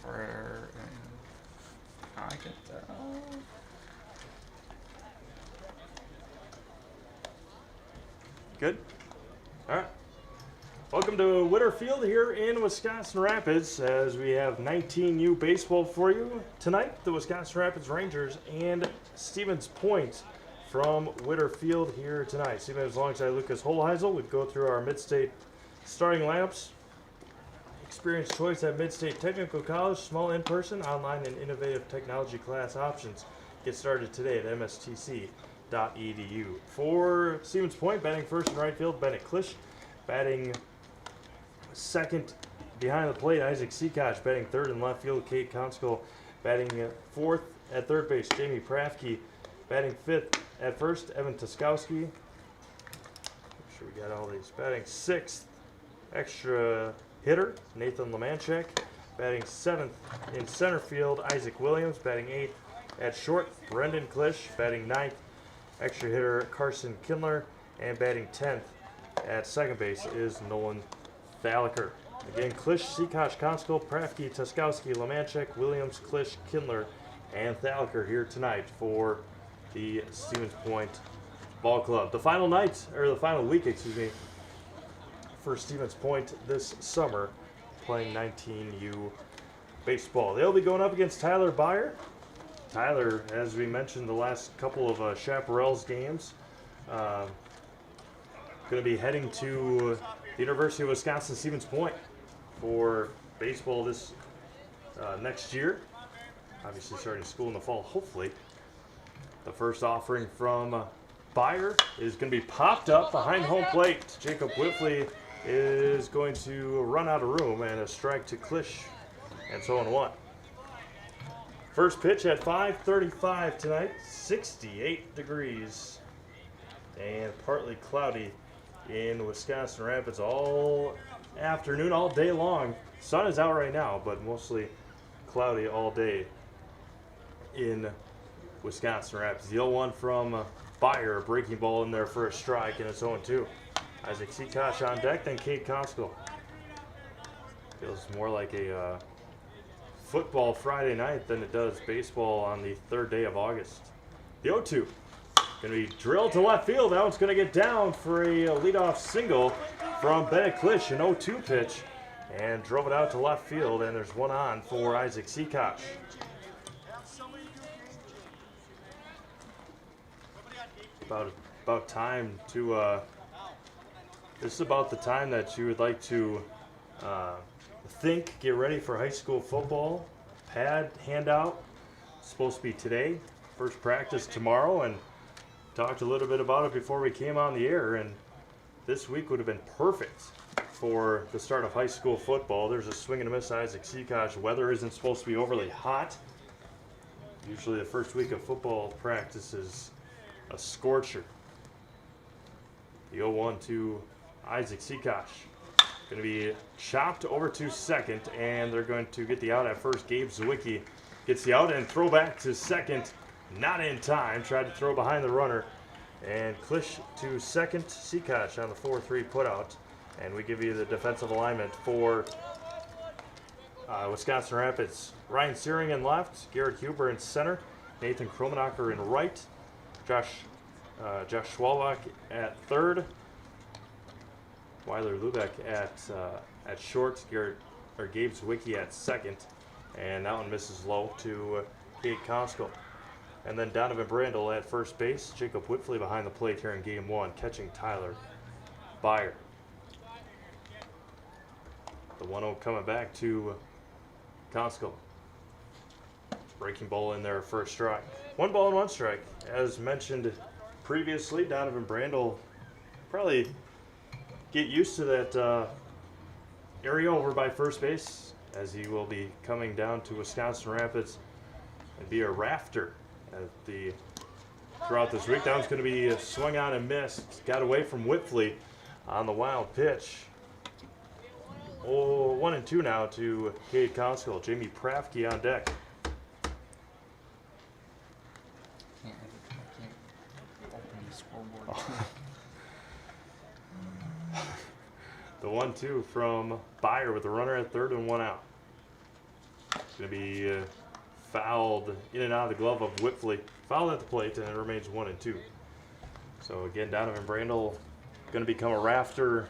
for I can tell. Good. All right. Welcome to Witter Field here in Wisconsin Rapids as we have 19U baseball for you tonight. The Wisconsin Rapids Rangers and Stevens Point from Witter Field here tonight. Stevens alongside Lucas Holheisel. We go through our mid-state starting lineups. Experience choice at Mid-State Technical College, small in-person, online, and innovative technology class options. Get started today at mstc.edu. For Stevens Point, batting first in right field, Bennett Klisch. Batting second behind the plate, Isaac Seakosh. Batting third in left field, Kate Conskill. Batting fourth at third base, Jamie Prafke. Batting fifth at first, Evan Toskowski. Make sure we got all these. Batting sixth, extra hitter, Nathan Lemanchek. Batting seventh in center field, Isaac Williams. Batting eighth at short, Brendan Klisch. Batting ninth, extra hitter, Carson Kindler. And batting 10th at second base is Nolan Thalaker. Again, Klisch, Seakosh, Conskill, Prafke, Toskowski, Lemanchek, Williams, Klisch, Kindler, and Thalaker here tonight for the Stevens Point Ball Club. The final night, or the final week, for Stevens Point this summer, playing 19U baseball. They'll be going up against Tyler Beyer. Tyler, as we mentioned the last couple of Chaparral's games, going to be heading to the University of Wisconsin Stevens Point for baseball this next year. Obviously starting school in the fall, hopefully. The first offering from Beyer is going to be popped up behind home plate. Jacob Whiffley is going to run out of room, and a strike to Klisch, and so on one. First pitch at 5:35 tonight, 68 degrees, and partly cloudy in Wisconsin Rapids all afternoon, all day long. Sun is out right now, but mostly cloudy all day in Wisconsin Rapids. The 0-1 from Beyer, a breaking ball in there for a strike, and it's 0-2. Isaac Seakosh on deck, then Kate Conskill. Feels more like a football Friday night than it does baseball on the third day of August. The 0-2. Going to be drilled to left field. That one's going to get down for a leadoff single from Bennett Klisch, an 0-2 pitch, and drove it out to left field, and there's one on for Isaac Seakosh. About time to this is about the time that you would like to get ready for high school football. Pad handout supposed to be today, first practice tomorrow, and talked a little bit about it before we came on the air, and this week would have been perfect for the start of high school football. There's a swing and a miss, Isaac Seakosh. Weather isn't supposed to be overly hot. Usually the first week of football practice is a scorcher. The 0-1 to Isaac Seakosh. Going to be chopped over to second, and they're going to get the out at first. Gabe Zwicky gets the out and throw back to second. Not in time. Tried to throw behind the runner. And Klisch to second. Seakosh on the 4-3 putout. And we give you the defensive alignment for Wisconsin Rapids. Ryan Searing in left. Garrett Huber in center. Nathan Kromenacher in right. Josh Schwalbach at third. Weiler Lubeck at short. Gabe Zwicky at second. And that one misses low to Kate Conskill. And then Donovan Brandel at first base. Jacob Whitfley behind the plate here in game one, catching Tyler Beyer. The 1-0 coming back to Conskill. Breaking ball in there for a strike. 1 ball and 1 strike. As mentioned previously, Donovan Brandel probably get used to that area over by first base, as he will be coming down to Wisconsin Rapids and be a rafter throughout this week. That one's going to be swung on and missed. Got away from Whitfley on the wild pitch. 1-2 now to Kate Conskill. Jamie Prafke on deck. I can't open the scoreboard. The 1-2 from Beyer with the runner at third and one out. going to be fouled in and out of the glove of Whitley. Fouled at the plate, and it remains 1-2. So again, Donovan Brandel going to become a rafter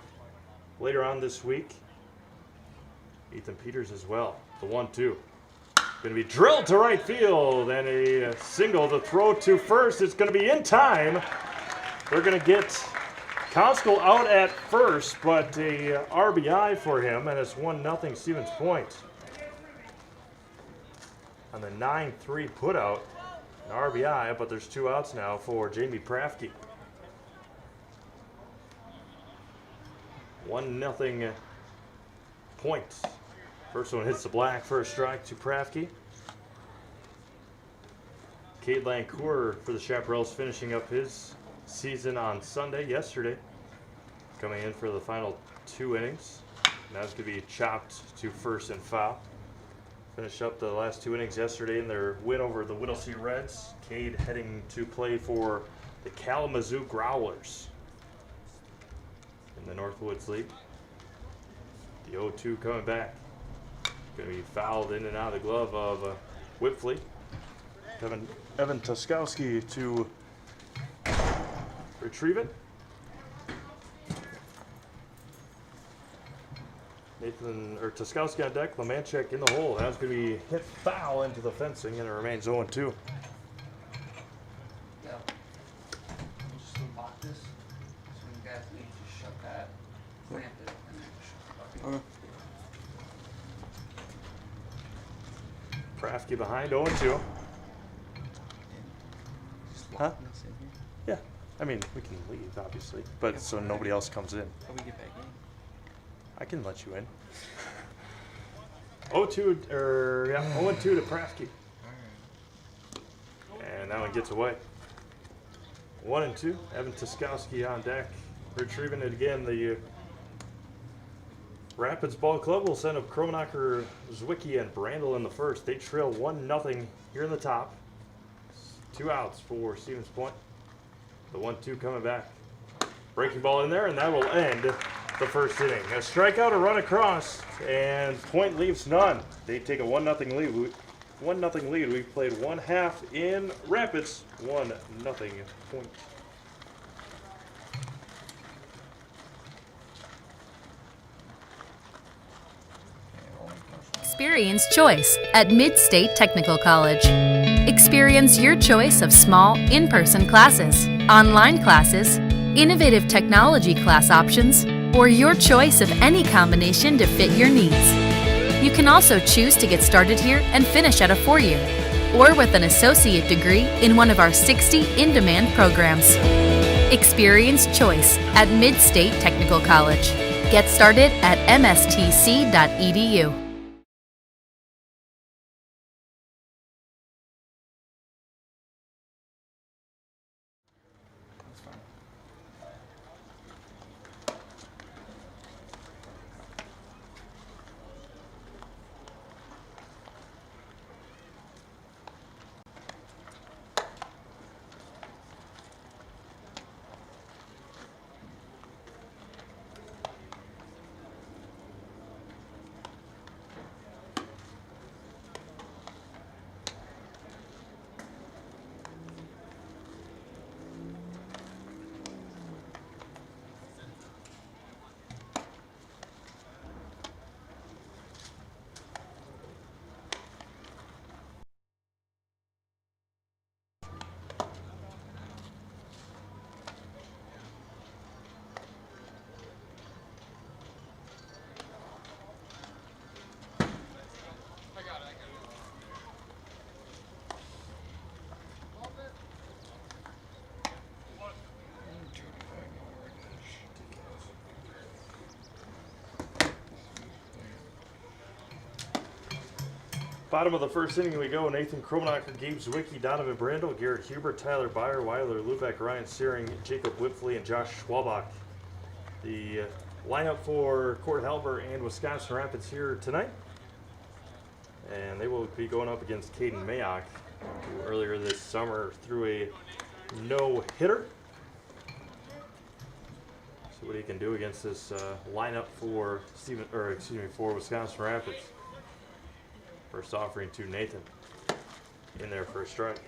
later on this week. Ethan Peters as well. The 1-2. Going to be drilled to right field, and a single to throw to first. It's going to be in time. They're going to get Constable out at first, but a RBI for him, and it's 1-0 Stevens Point. On the 9-3 putout, an RBI, but there's 2 outs now for Jamie Prafke. 1-0 Point. First one hits the black for a strike to Prafke. Cade Lancourt for the Chaparrals finishing up his season on Sunday, yesterday. Coming in for the final 2 innings. Now it's going to be chopped to first and foul. Finished up the last 2 innings yesterday in their win over the Whittlesey Reds. Cade heading to play for the Kalamazoo Growlers in the Northwoods League. The 0-2 coming back. Going to be fouled in and out of the glove of Whitfleet. Evan Tuskowski to retrieve it. Tuskowski on deck, Lemanchek in the hole. That's going to be hit foul into the fencing, and it remains 0-2. Yeah. We'll just lock this. So you guys need to shut that, clamp it, and then shut the bucket. Prafke behind, 0-2. Just Huh? lock this in here. Yeah, I mean, we can leave, obviously, but so nobody else comes in. How we get back in? I can let you in. 0-2 to Prafke. And that one gets away. 1-2. Evan Tuskowski on deck. Retrieving it again. The Rapids Ball Club will send up Kromenacher, Zwicky, and Brandel in the first. They trail 1-0 here in the top. 2 outs for Stevens Point. The 1-2 coming back. Breaking ball in there, and that will end the first inning. A strikeout, a run across, and Point leaves none. They take a 1-0 lead. 1-0 lead. We've played 1/2 in Rapids. 1-0 Point. Experience choice at Mid-State Technical College. Experience your choice of small, in-person classes, online classes, innovative technology class options, or your choice of any combination to fit your needs. You can also choose to get started here and finish at a 4-year, or with an associate degree in one of our 60 in-demand programs. Experience choice at Mid-State Technical College. Get started at mstc.edu. That's fine. Bottom of the first inning we go. Nathan Kromenacher, Gabe Zwicky, Donovan Brandel, Garrett Hubert, Tyler Byer, Weiler Lubeck, Ryan Searing, Jacob Whitfley, and Josh Schwabach. The lineup for Court Halber and Wisconsin Rapids here tonight. And they will be going up against Caden Mayock, who earlier this summer threw a no-hitter. See what he can do against this lineup for for Wisconsin Rapids. First offering to Nathan in there for a strike.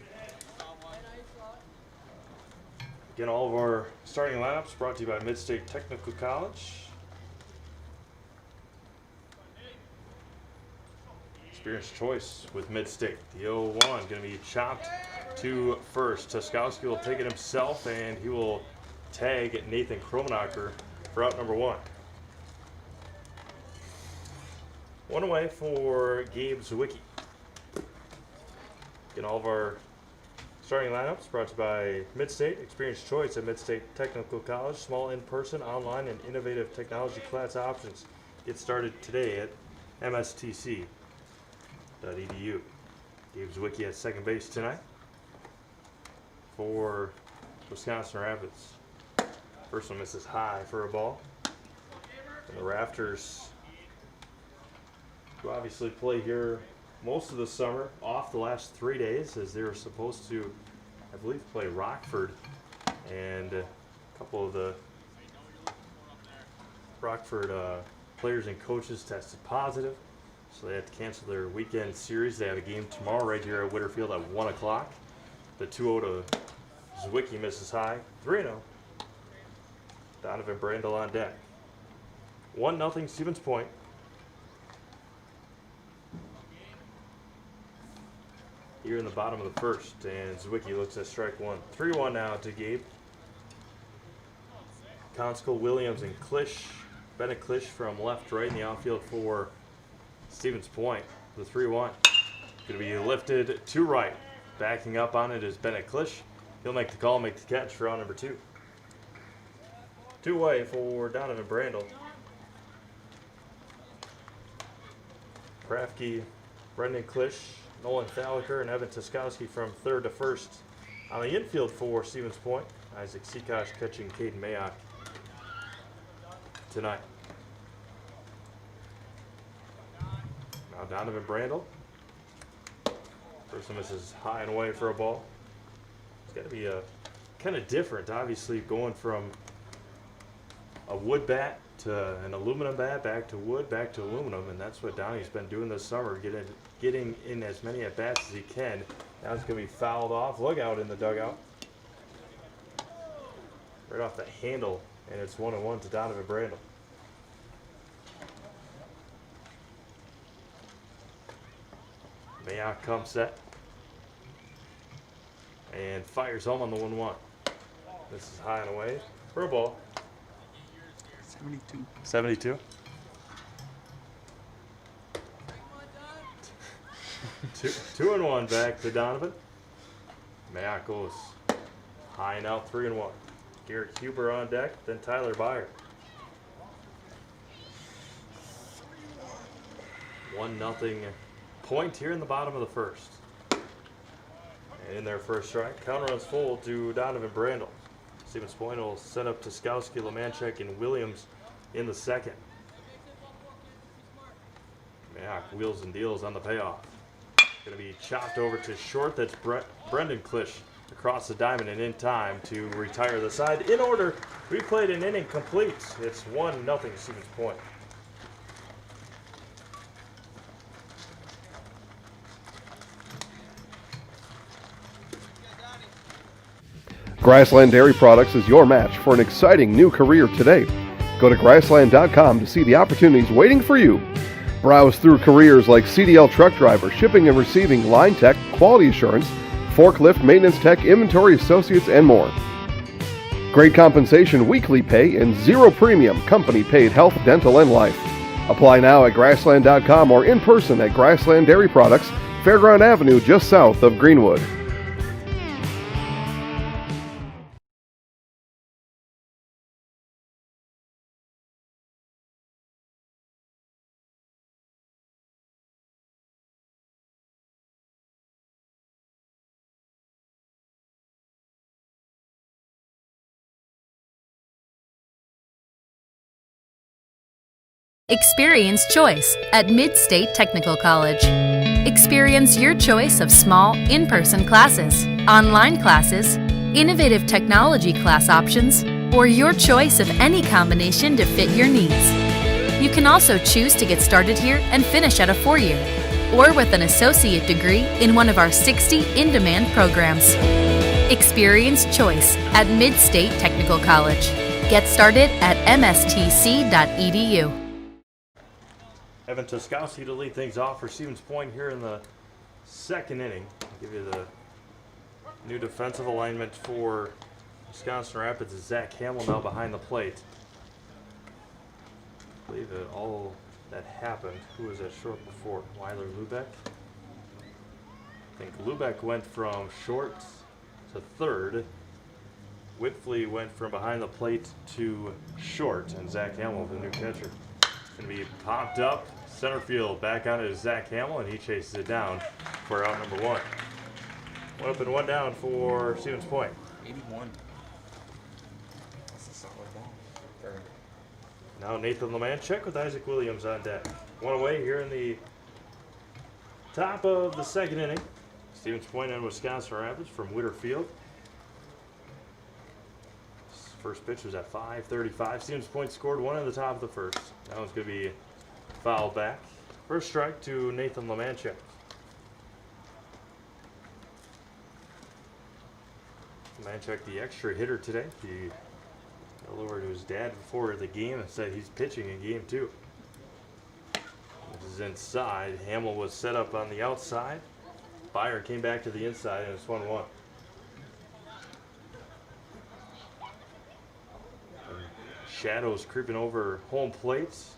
Again, all of our starting lineups brought to you by Mid-State Technical College. Experience choice with Mid-State. The 0-1 going to be chopped to first. Tuskowski will take it himself, and he will tag Nathan Kromenacher for out number 1. One away for Gabe Zwicky. Again, all of our starting lineups brought to you by Mid-State. Experience choice at Mid-State Technical College. Small in-person, online, and innovative technology class options. Get started today at mstc.edu. Gabe Zwicky at second base tonight for Wisconsin Rapids. First one misses high for a ball. And the Rafters, who obviously play here most of the summer, off the last 3 days, as they were supposed to, I believe, play Rockford, and a couple of the Rockford players and coaches tested positive, so they had to cancel their weekend series. They have a game tomorrow right here at Witter Field at 1 o'clock. The 2-0 to Zwicky misses high. 3-0. Donovan Brandel on deck. 1-0 Stevens Point. Here in the bottom of the first, and Zwicky looks at strike 1. 3-1 now to Gabe. Conskill, Williams, and Klisch. Bennett Klisch from left to right in the outfield for Stevens Point. The 3-1 going to be lifted to right. Backing up on it is Bennett Klisch. He'll make the call, make the catch for out number 2. 2 away for Donovan Brandel. Krafke, Brendan Klisch, Nolan Thalaker, and Evan Tuskowski from third to first. On the infield for Stevens Point, Isaac Seakosh catching Caden Mayock tonight. Now Donovan Brandel. First one misses high and away for a ball. It's got to be a kind of different, obviously, going from a wood bat to an aluminum bat, back to wood, back to aluminum, and that's what Donnie's been doing this summer, getting in as many at-bats as he can. Now it's going to be fouled off. Look out in the dugout. Right off the handle, and it's 1-1 to Donovan Brandel. Mayock comes set and fires home on the 1-1. This is high and away for a ball. 72. 2-1 back to Donovan. Mayock goes high and out, 3-1. Garrett Huber on deck, then Tyler Byer. 1-0 point here in the bottom of the first. And in their first strike, counter runs full to Donovan Brandel. Stevens Point will set up Tuskowski, Lemanchek, and Williams in the second. Mayock wheels and deals on the payoff. Going to be chopped over to short. That's Brendan Klisch across the diamond and in time to retire the side. In order, we played an inning complete. It's 1-0 Stevens Point. Grassland Dairy Products is your match for an exciting new career today. Go to grassland.com to see the opportunities waiting for you. Browse through careers like CDL truck driver, shipping and receiving, line tech, quality assurance, forklift, maintenance tech, inventory associates, and more. Great compensation, weekly pay, and zero premium, company paid health, dental, and life. Apply now at grassland.com or in person at Grassland Dairy Products, Fairground Avenue, just south of Greenwood. Experience choice at Mid-State Technical College. Experience your choice of small, in-person classes, online classes, innovative technology class options, or your choice of any combination to fit your needs. You can also choose to get started here and finish at a 4-year. or with an associate degree in one of our 60 in-demand programs. Experience choice at Mid-State Technical College. Get started at mstc.edu. Evan Toskowski to lead things off for Stevens Point here in the second inning. I'll give you the new defensive alignment for Wisconsin Rapids is Zach Hamill now behind the plate. I believe that all that happened. Who was at short before? Weiler Lubeck? I think Lubeck went from short to third. Whitfley went from behind the plate to short, and Zach Hamill, the new catcher, going to be popped up center field. Back on it is Zach Hamill, and he chases it down for out number one. One up and one down for Stevens Point. 81. That's a solid ball. Or Now Nathan Lemanchek with Isaac Williams on deck. One away here in the top of the second inning. Stevens Point and Wisconsin Rapids from Witter Field. First pitch was at 5:35. Stevens Point scored one in the top of the first. That one's going to be fouled back. First strike to Nathan Lemanchek. Lemanchek, the extra hitter today. He got over to his dad before the game and said he's pitching in game two. This is inside. Hamill was set up on the outside. Byer came back to the inside, and it's 1-1. Shadows creeping over home plates.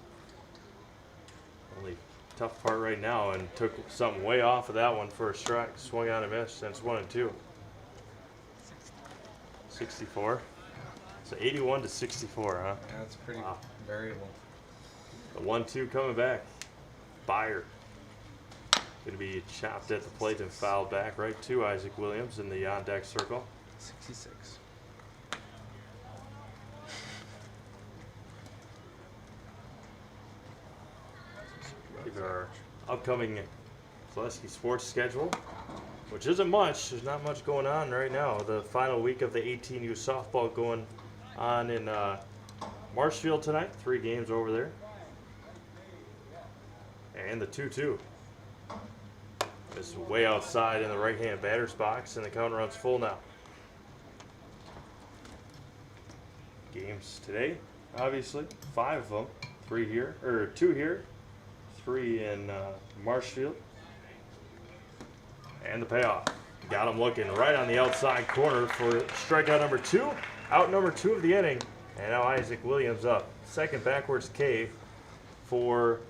Only tough part right now, and took something way off of that one for a strike. Swung on and missed, since 1-2. 64. So 81 to 64, huh? yeah, that's pretty variable. The 1-2 coming back. Byer going to be chopped at the plate and fouled back right to Isaac Williams in the on-deck circle. 66. Give our upcoming Zaleski sports schedule, which isn't much. There's not much going on right now. The final week of the 18U softball going on in Marshfield tonight. 3 games over there. And the 2-2 is way outside in the right-hand batter's box, and the count runs full now. Games today, obviously, 5 of them. 2 here, 3 in Marshfield. And the payoff. Got him looking right on the outside corner for strikeout number 2. Out number 2 of the inning. And now Isaac Williams up. Second backwards K for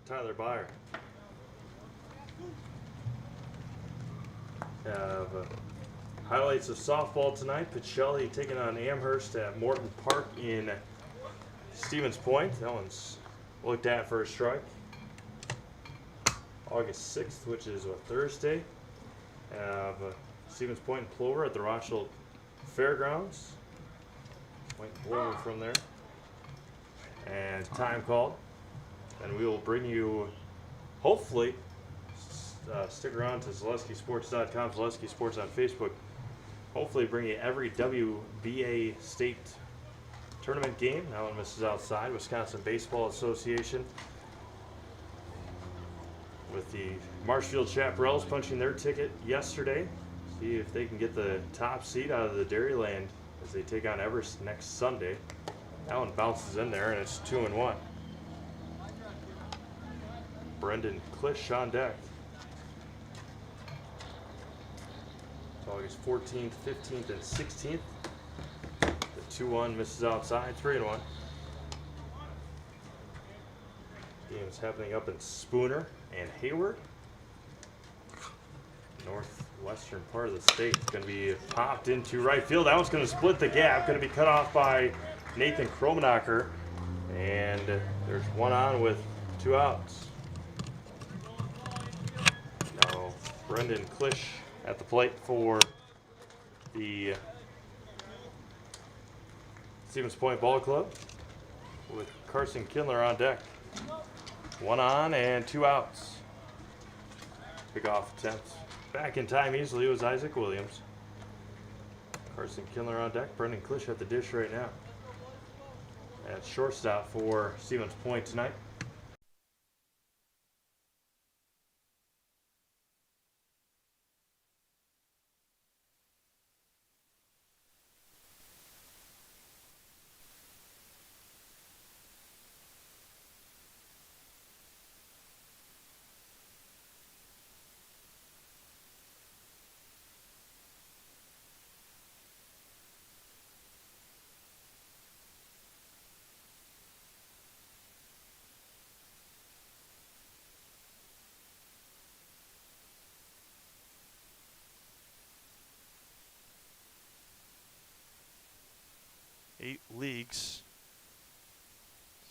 Tyler Byer. Have highlights of softball tonight. Pacelli taking on Amherst at Morton Park in Stevens Point. That one's looked at for a strike. August 6th, which is a Thursday. Have Stevens Point and Plover at the Rothschild Fairgrounds. Point Plover from there. And time called. And we will bring you, hopefully, stick around to ZaleskiSports.com, Zaleski Sports on Facebook. Hopefully bring you every WBA state tournament game. That one misses outside. Wisconsin Baseball Association with the Marshfield Chaparrals punching their ticket yesterday. See if they can get the top seed out of the Dairyland as they take on Everest next Sunday. That one bounces in there, and it's 2-1. Brendan Klisch on deck. It's August 14th, 15th, and 16th. The 2-1 misses outside, 3-1. Game's happening up in Spooner and Hayward. Northwestern part of the state. Going to be popped into right field. That one's going to split the gap. Going to be cut off by Nathan Kromenacher. And there's one on with 2 outs. Now Brendan Klisch at the plate for the Stevens Point Ball Club with Carson Kindler on deck. 1 on and 2 outs. Pick-off attempt. Back in time easily was Isaac Williams. Carson Kindler on deck. Brendan Klisch at the dish right now. And shortstop for Stevens Point tonight. leagues,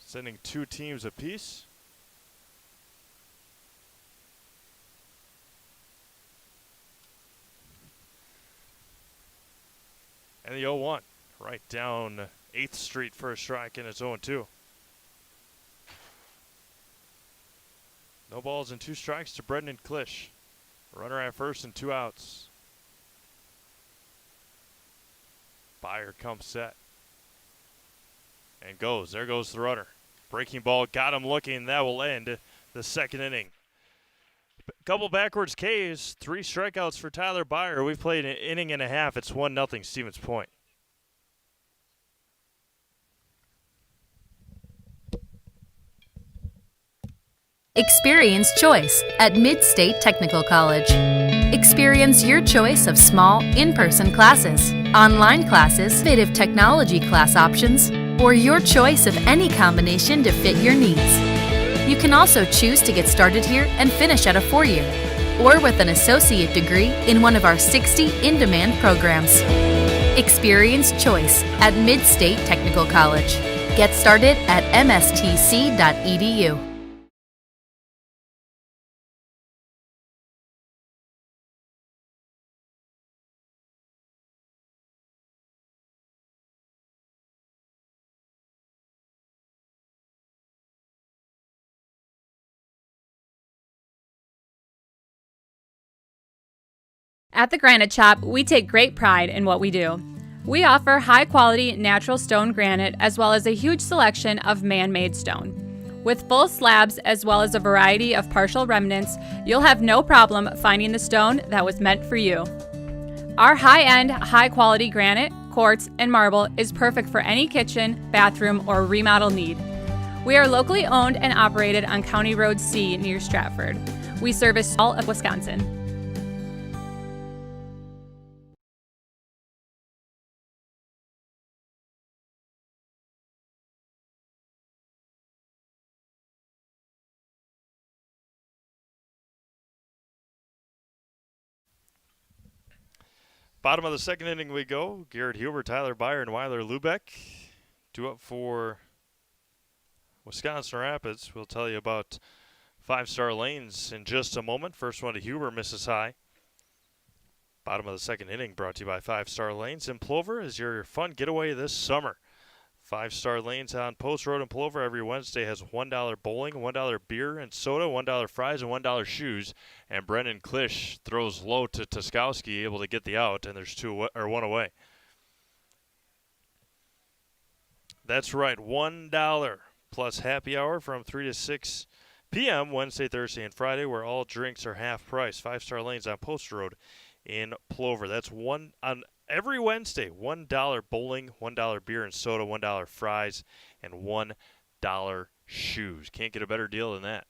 sending 2 teams apiece. And the 0-1, right down 8th Street for a strike, and it's 0-2. No balls and 2 strikes to Brendan Klisch. Runner at first and 2 outs. Byer comes set. And goes. There goes the runner. Breaking ball got him looking. That will end the second inning. Couple backwards Ks, 3 strikeouts for Tyler Byer. We've played an inning and a half. It's 1-0 Stevens Point. Experience choice at Mid-State Technical College. Experience your choice of small, in-person classes, online classes, innovative technology class options, or your choice of any combination to fit your needs. You can also choose to get started here and finish at a 4-year, or with an associate degree in one of our 60 in-demand programs. Experience choice at Mid-State Technical College. Get started at mstc.edu. At the Granite Shop, we take great pride in what we do. We offer high-quality natural stone granite as well as a huge selection of man-made stone. With full slabs as well as a variety of partial remnants, you'll have no problem finding the stone that was meant for you. Our high-end, high-quality granite, quartz, and marble is perfect for any kitchen, bathroom, or remodel need. We are locally owned and operated on County Road C near Stratford. We service all of Wisconsin. Bottom of the second inning we go. Garrett Huber, Tyler Byer, and Weiler Lubeck. 2 up for Wisconsin Rapids. We'll tell you about 5-star lanes in just a moment. First one to Huber, misses high. Bottom of the second inning brought to you by 5-star lanes in Plover is your fun getaway this summer. 5-star lanes on Post Road in Plover every Wednesday has $1 bowling, $1 beer and soda, $1 fries, and $1 shoes. And Brendan Klisch throws low to Tuskowski, able to get the out, and there's 1 away. That's right, $1 plus happy hour from 3 to 6 p.m. Wednesday, Thursday, and Friday, where all drinks are half price. 5-star lanes on Post Road in Plover. That's on every Wednesday. $1 bowling, $1 beer and soda, $1 fries, and $1 shoes. Can't get a better deal than that.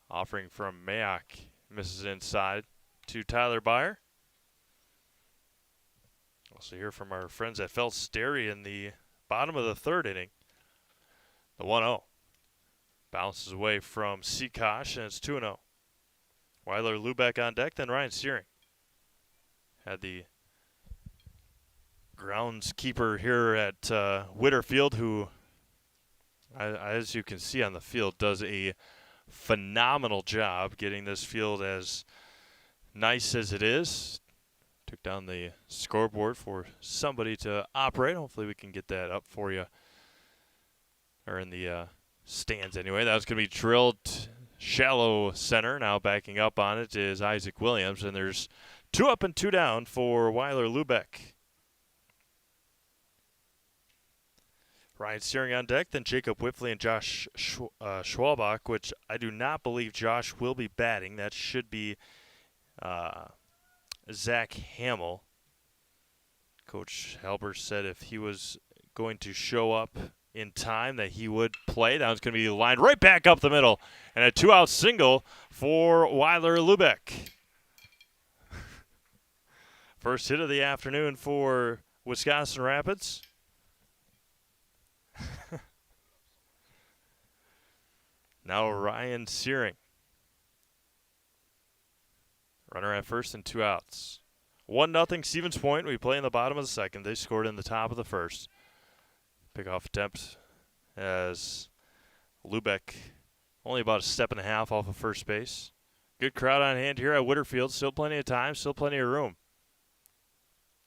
Offering from Mayock, misses inside to Tyler Byer. Also hear from our friends at Phelps Dairy in the bottom of the third inning. The 1-0. Bounces away from Seakosh, and it's 2-0. Weiler Lubeck on deck, then Ryan Searing. Had the groundskeeper here at Witter Field, who, as you can see on the field, does a phenomenal job getting this field as nice as it is. Took down the scoreboard for somebody to operate. Hopefully we can get that up for you, or in the stands anyway. That was going to be drilled shallow center. Now backing up on it is Isaac Williams, and there's 2 up and 2 down for Weiler Lubeck. Ryan Searing on deck, then Jacob Whiffley and Josh Schwalbach, which I do not believe Josh will be batting. That should be Zach Hamill. Coach Halber said if he was going to show up in time that he would play. That one's going to be lined right back up the middle. And a 2-out single for Weiler Lubeck. First hit of the afternoon for Wisconsin Rapids. Now Ryan Searing. Runner at first and 2 outs. 1-0 Stevens Point. We play in the bottom of the second. They scored in the top of the first. Pickoff attempt as Lubeck only about a step and a half off of first base. Good crowd on hand here at Witter Field. Still plenty of time, still plenty of room.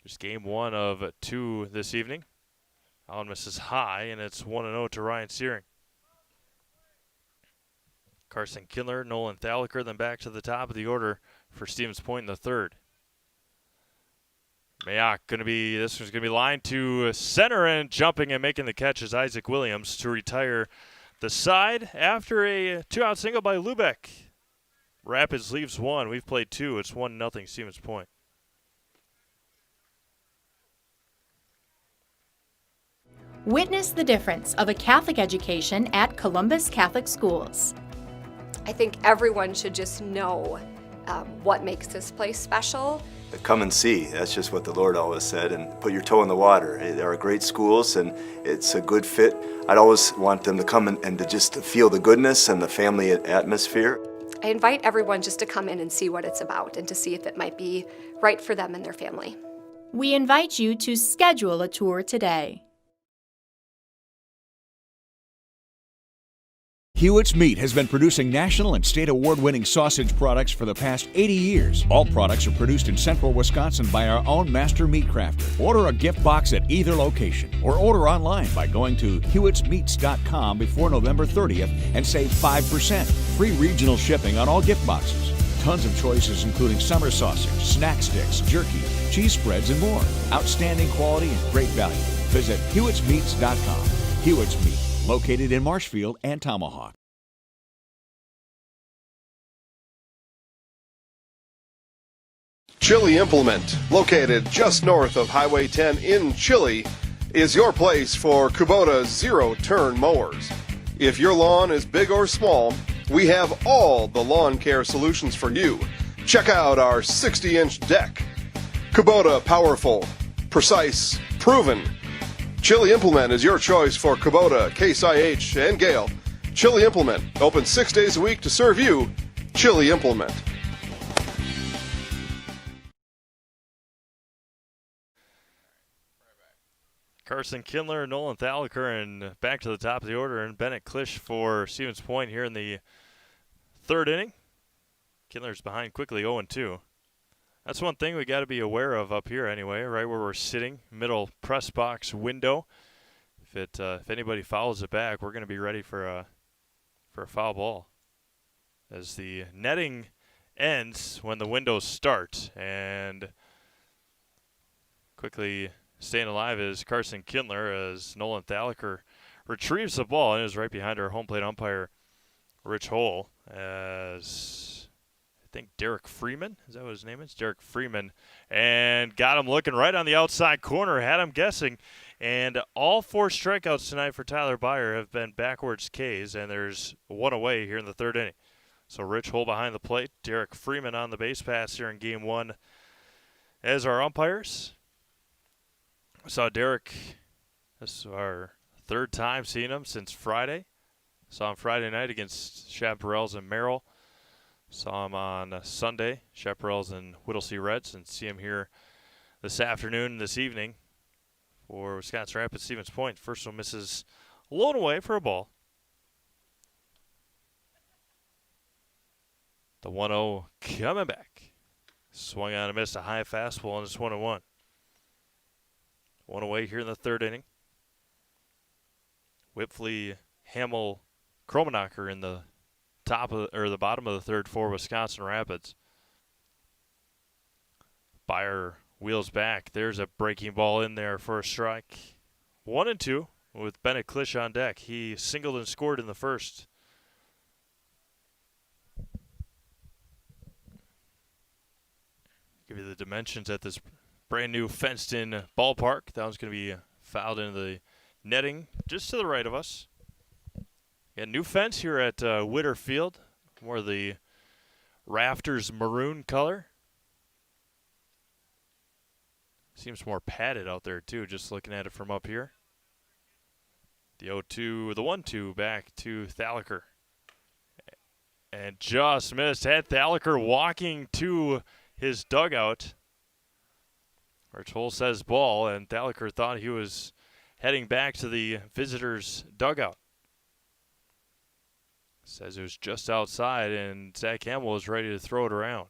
Just game 1 of 2 this evening. Allen misses high, and it's 1-0 to Ryan Searing. Carson Kindler, Nolan Thaliker, then back to the top of the order for Stevens Point in the third. Mayock this one's gonna be lined to center, and jumping and making the catch is Isaac Williams to retire the side after a 2-out single by Lubeck. Rapids leaves 1. We've played 2. It's 1-0 Stevens Point. Witness the difference of a Catholic education at Columbus Catholic Schools. I think everyone should just know what makes this place special. Come and see. That's just what the Lord always said, and put your toe in the water. They are great schools, and it's a good fit. I'd always want them to come and to feel the goodness and the family atmosphere. I invite everyone just to come in and see what it's about and to see if it might be right for them and their family. We invite you to schedule a tour today. Hewitt's Meat has been producing national and state award-winning sausage products for the past 80 years. All products are produced in central Wisconsin by our own master meat crafter. Order a gift box at either location or order online by going to hewittsmeats.com before November 30th and save 5%. Free regional shipping on all gift boxes. Tons of choices including summer sausage, snack sticks, jerky, cheese spreads, and more. Outstanding quality and great value. Visit hewittsmeats.com. Hewitt's Meat, located in Marshfield and Tomahawk. Chili Implement, located just north of Highway 10 in Chile, is your place for Kubota zero-turn mowers. If your lawn is big or small, we have all the lawn care solutions for you. Check out our 60-inch deck. Kubota powerful, precise, proven. Chili Implement is your choice for Kubota, Case IH, and Gale. Chili Implement, open 6 days a week to serve you. Chili Implement. Carson Kindler, Nolan Thaliker, and back to the top of the order, and Bennett Klisch for Stevens Point here in the third inning. Kindler's behind quickly, 0-2. That's one thing we got to be aware of up here anyway, right where we're sitting, middle press box window. If anybody fouls it back, we're going to be ready for a foul ball. As the netting ends when the windows start, and quickly staying alive is Carson Kindler as Nolan Thaliker retrieves the ball and is right behind our home plate umpire, Rich Hole, as I think Derek Freeman, is that what his name is? Derek Freeman, and got him looking right on the outside corner, had him guessing, and all 4 strikeouts tonight for Tyler Byer have been backwards Ks, and there's 1 away here in the third inning. So Rich Hole behind the plate, Derek Freeman on the base pass here in game 1 as our umpires. I saw Derek, this is our third time seeing him since Friday. Saw him Friday night against Chaparrals and Merrill. Saw him on Sunday, Chaparrals and Whittlesey Reds, and see him here this afternoon, this evening for Wisconsin Rapids Stevens Point. First one misses low and away for a ball. The 1-0 coming back. Swung on and missed a high fastball, and it's 1-1. 1 away here in the third inning. Whipfley, Hamill, Kromenacher in the the bottom of the third for Wisconsin Rapids. Byer wheels back. There's a breaking ball in there for a strike. 1-2 with Bennett Klisch on deck. He singled and scored in the first. Give you the dimensions at this brand new fenced-in ballpark. That one's going to be fouled into the netting just to the right of us. Got a new fence here at Witter Field, more of the rafters maroon color. Seems more padded out there too, just looking at it from up here. The 0-2, the 1-2 back to Thaliker. And just missed. Had Thaliker walking to his dugout. Rich Hole says ball, and Thaliker thought he was heading back to the visitors' dugout. Says it was just outside, and Zach Campbell was ready to throw it around.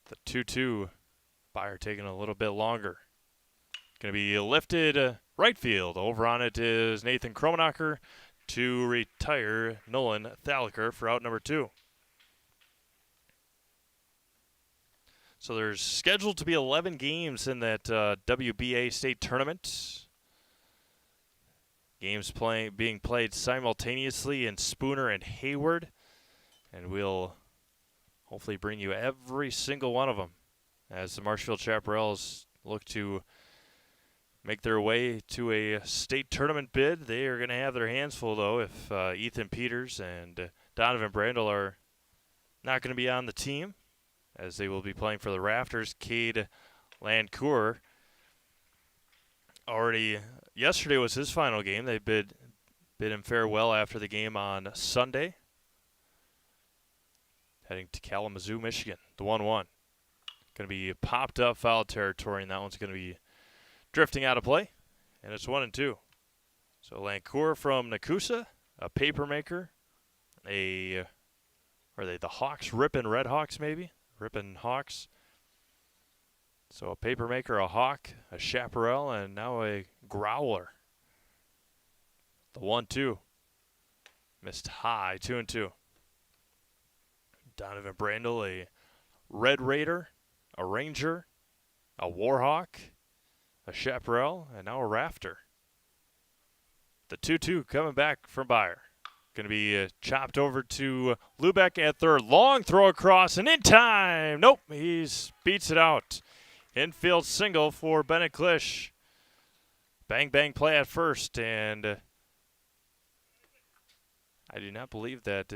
The 2-2, Byer taking a little bit longer. Going to be lifted right field. Over on it is Nathan Kromenacher to retire Nolan Thaliker for out number 2. So there's scheduled to be 11 games in that WBA state tournament. Games being played simultaneously in Spooner and Hayward. And we'll hopefully bring you every single one of them as the Marshfield Chaparrals look to make their way to a state tournament bid. They are going to have their hands full, though, if Ethan Peters and Donovan Brandel are not going to be on the team, as they will be playing for the Rafters. Cade Lancour already yesterday was his final game. They bid him farewell after the game on Sunday. Heading to Kalamazoo, Michigan, the 1-1. Going to be popped up foul territory, and that one's going to be drifting out of play, and it's 1-2. So Lancour from Nakusa, a paper maker, are they the Hawks, Ripon Red Hawks maybe? Ripon Hawks. So a paper maker, a hawk, a chaparral, and now a growler. The 1-2. Missed high, 2-2. Donovan Brandel, a Red Raider, a Ranger, a Warhawk, a chaparral, and now a rafter. The 2-2 coming back from Byer. Going to be chopped over to Lubeck at third. Long throw across, and in time. Nope, he beats it out. Infield single for Bennett Klisch. Bang, bang play at first, and I do not believe that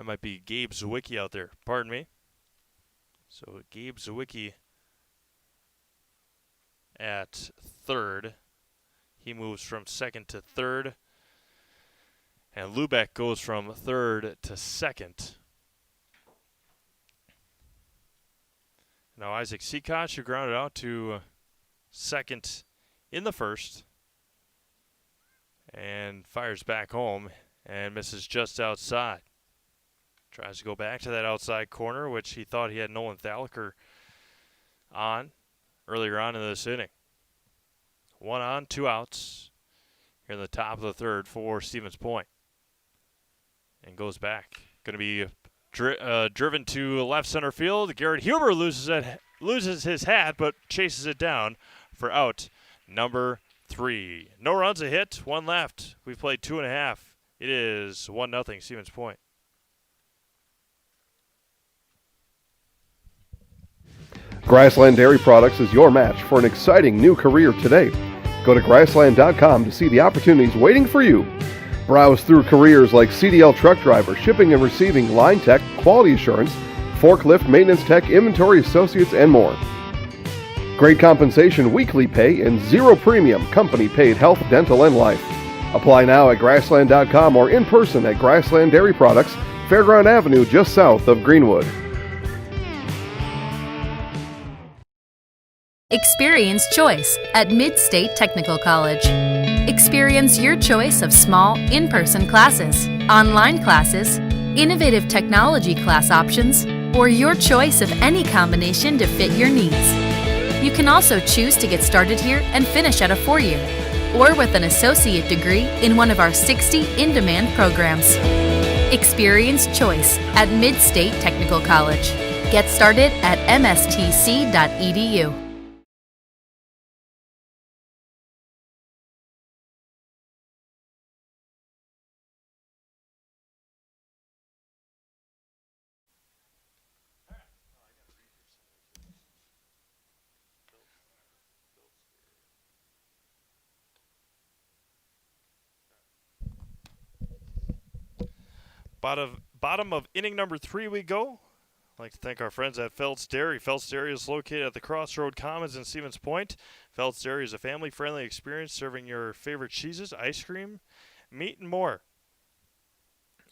might be Gabe Zawicki out there. Pardon me. So Gabe Zawicki at third. He moves from second to third. And Lubeck goes from third to second. Now Isaac Seakoch, who grounded out to second in the first, and fires back home and misses just outside. Tries to go back to that outside corner, which he thought he had Nolan Thaliker on earlier on in this inning. 1 on, 2 outs here in the top of the third for Stevens Point. And goes back. Going to be driven to left center field. Garrett Huber loses his hat, but chases it down for out number 3. No runs, a hit, 1 left. We've played 2.5. It is 1-0 Stevens Point. Grassland Dairy Products is your match for an exciting new career today. Go to grassland.com to see the opportunities waiting for you. Browse through careers like CDL truck driver, shipping and receiving, line tech, quality assurance, forklift, maintenance tech, inventory associates, and more. Great compensation, weekly pay, and zero premium company-paid health, dental, and life. Apply now at grassland.com or in person at Grassland Dairy Products, Fairground Avenue, just south of Greenwood. Experience choice at Mid-State Technical College. Experience your choice of small, in-person classes, online classes, innovative technology class options, or your choice of any combination to fit your needs. You can also choose to get started here and finish at a 4-year, or with an associate degree in one of our 60 in-demand programs. Experience choice at Mid-State Technical College. Get started at mstc.edu. Bottom of inning number 3 we go. I'd like to thank our friends at Feltz Dairy. Feltz Dairy is located at the Crossroad Commons in Stevens Point. Feltz Dairy is a family-friendly experience serving your favorite cheeses, ice cream, meat, and more.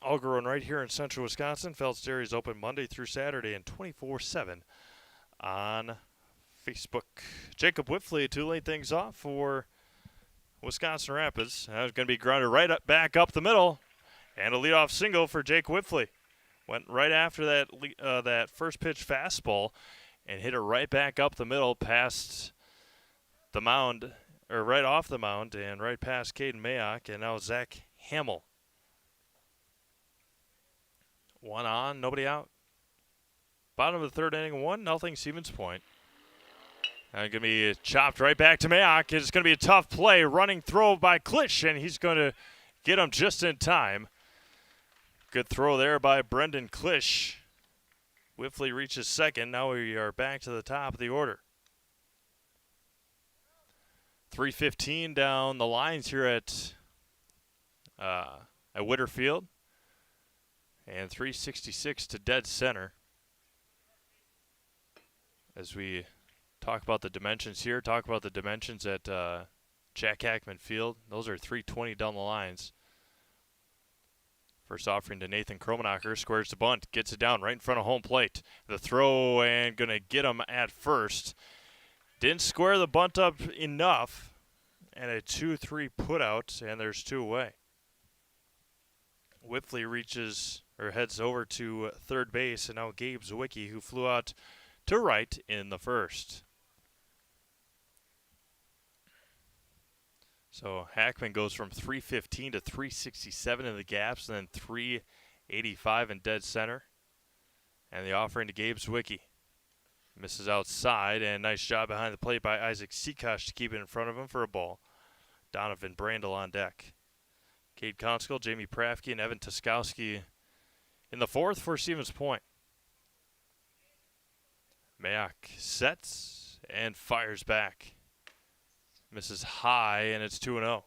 All grown right here in central Wisconsin. Feltz Dairy is open Monday through Saturday and 24/7 on Facebook. Jacob Whiffley to lead things off for Wisconsin Rapids. That was going to be grounded right up, back up the middle, and a leadoff single for Jake Whiffley. Went right after that first pitch fastball and hit it right back up the middle past the mound, or right off the mound, and right past Caden Mayock, and now Zach Hamill. One on, nobody out. Bottom of the third inning, 1-0 Stevens Point. Now going to be chopped right back to Mayock. It's going to be a tough play. Running throw by Klisch, and he's going to get him just in time. Good throw there by Brendan Klisch. Whiffley reaches second. Now we are back to the top of the order. 3:15 down the lines here at Witter Field. And 3:66 to dead center. As we talk about the dimensions here, talk about the dimensions at Jack Hackman Field. Those are 3:20 down the lines. First offering to Nathan Kromenacher, squares the bunt, gets it down right in front of home plate. The throw and going to get him at first. Didn't square the bunt up enough, and a 2-3 put out, and there's two away. Whiffley reaches or heads over to third base, and now Gabe Zwicky, who flew out to right in the first. So Hackman goes from 315 to 367 in the gaps, and then 385 in dead center. And the offering to Gabe Zwicky. Misses outside, and nice job behind the plate by Isaac Seakosh to keep it in front of him for a ball. Donovan Brandel on deck. Cade Conskill, Jamie Prafke, and Evan Toskowski in the fourth for Stevens Point. Mayock sets and fires back. Misses high, and it's 2-0.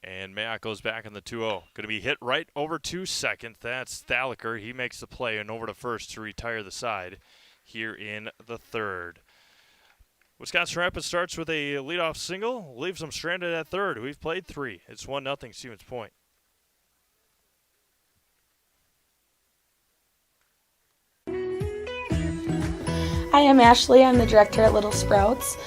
And Mayock goes back in the 2-0. Going to be hit right over to second. That's Thalacker. He makes the play and over to first to retire the side here in the third. Wisconsin Rapids starts with a leadoff single, leaves them stranded at third. We've played three. It's 1-0 Stevens Point. Hi, I'm Ashley. I'm the director at Little Sprouts.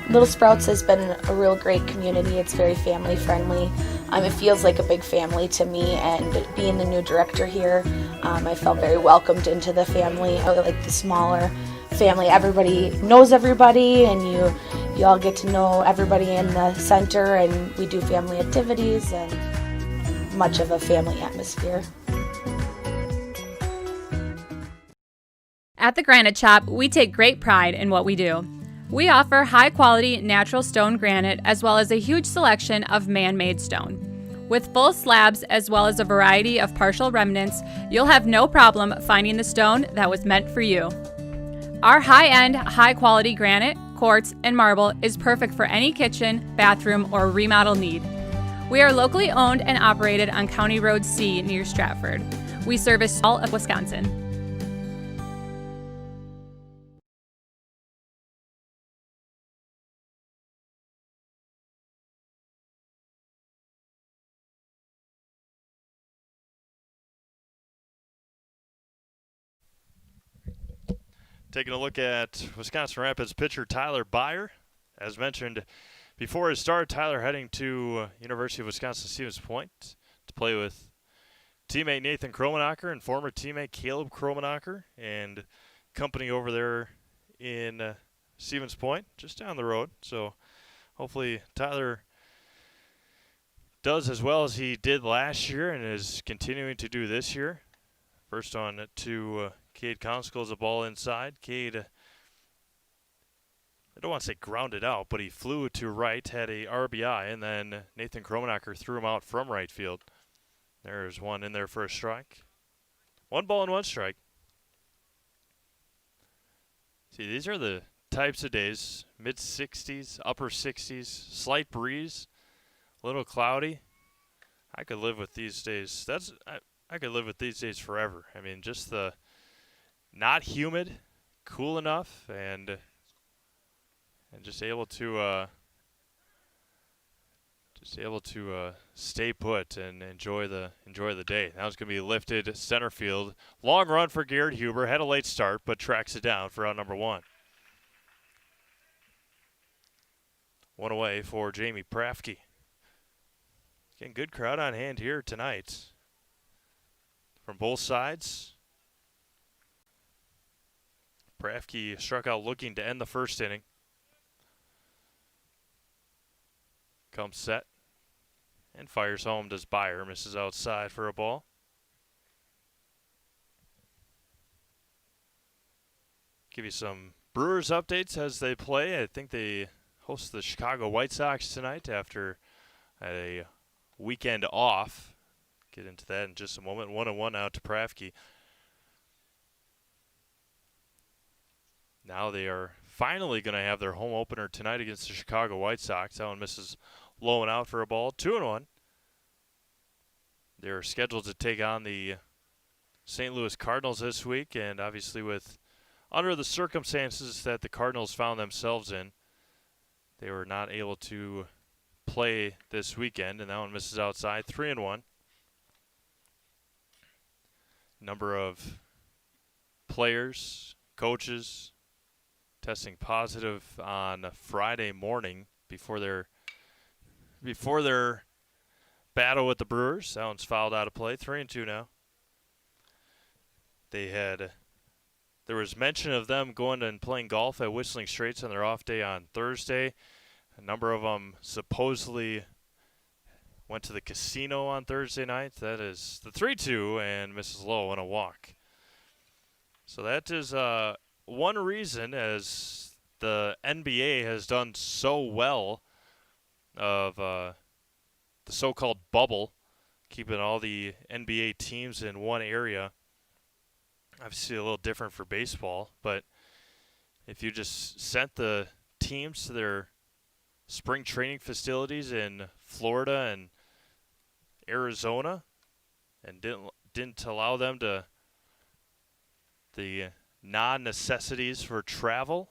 Little Sprouts has been a real great community. It's very family friendly. It feels like a big family to me, and being the new director here, I felt very welcomed into the family. I really like the smaller family. Everybody knows everybody, and you all get to know everybody in the center, and we do family activities and much of a family atmosphere. At the Granite Shop, we take great pride in what we do. We offer high-quality natural stone granite as well as a huge selection of man-made stone. With full slabs as well as a variety of partial remnants, you'll have no problem finding the stone that was meant for you. Our high-end, high-quality granite, quartz, and marble is perfect for any kitchen, bathroom, or remodel need. We are locally owned and operated on County Road C near Stratford. We service all of Wisconsin. Taking a look at Wisconsin Rapids pitcher Tyler Byer. As mentioned before his start, Tyler heading to University of Wisconsin-Stevens Point to play with teammate Nathan Kromenacher and former teammate Caleb Kromenacher and company over there in Stevens Point, just down the road. So hopefully Tyler does as well as he did last year and is continuing to do this year. First on to Cade Conskill, a ball inside. Cade, I don't want to say grounded out, but he flew to right, had a RBI, and then Nathan Kromenacher threw him out from right field. There's one in there for a strike. 1 ball and 1 strike. See, these are the types of days, mid-60s, upper 60s, slight breeze, a little cloudy. I could live with these days. I could live with these days forever. I mean, just the not humid, cool enough, and just able to was able to stay put and enjoy the day. Now it's going to be lifted center field. Long run for Garrett Huber. Had a late start, but tracks it down for out number 1. One away for Jamie Prafke. Again, good crowd on hand here tonight from both sides. Prafke struck out looking to end the first inning. Comes set and fires home. Does Byer, misses outside for a ball. Give you some Brewers updates as they play. I think they host the Chicago White Sox tonight after a weekend off. Get into that in just a moment. 1-1 out to Prafke. Now they are finally going to have their home opener tonight against the Chicago White Sox. That one misses low and out for a ball. 2-1. They're scheduled to take on the St. Louis Cardinals this week, and obviously under the circumstances that the Cardinals found themselves in, they were not able to play this weekend, and that one misses outside. 3-1. Number of players, coaches testing positive on Friday morning before their battle with the Brewers. That one's fouled out of play. 3-2 now. There was mention of them going and playing golf at Whistling Straits on their off day on Thursday. A number of them supposedly went to the casino on Thursday night. That is the 3-2 and misses low on a walk. So that is one reason, as the NBA has done so well of the so-called bubble, keeping all the NBA teams in one area. Obviously a little different for baseball, but if you just sent the teams to their spring training facilities in Florida and Arizona and didn't allow them to the non-necessities for travel,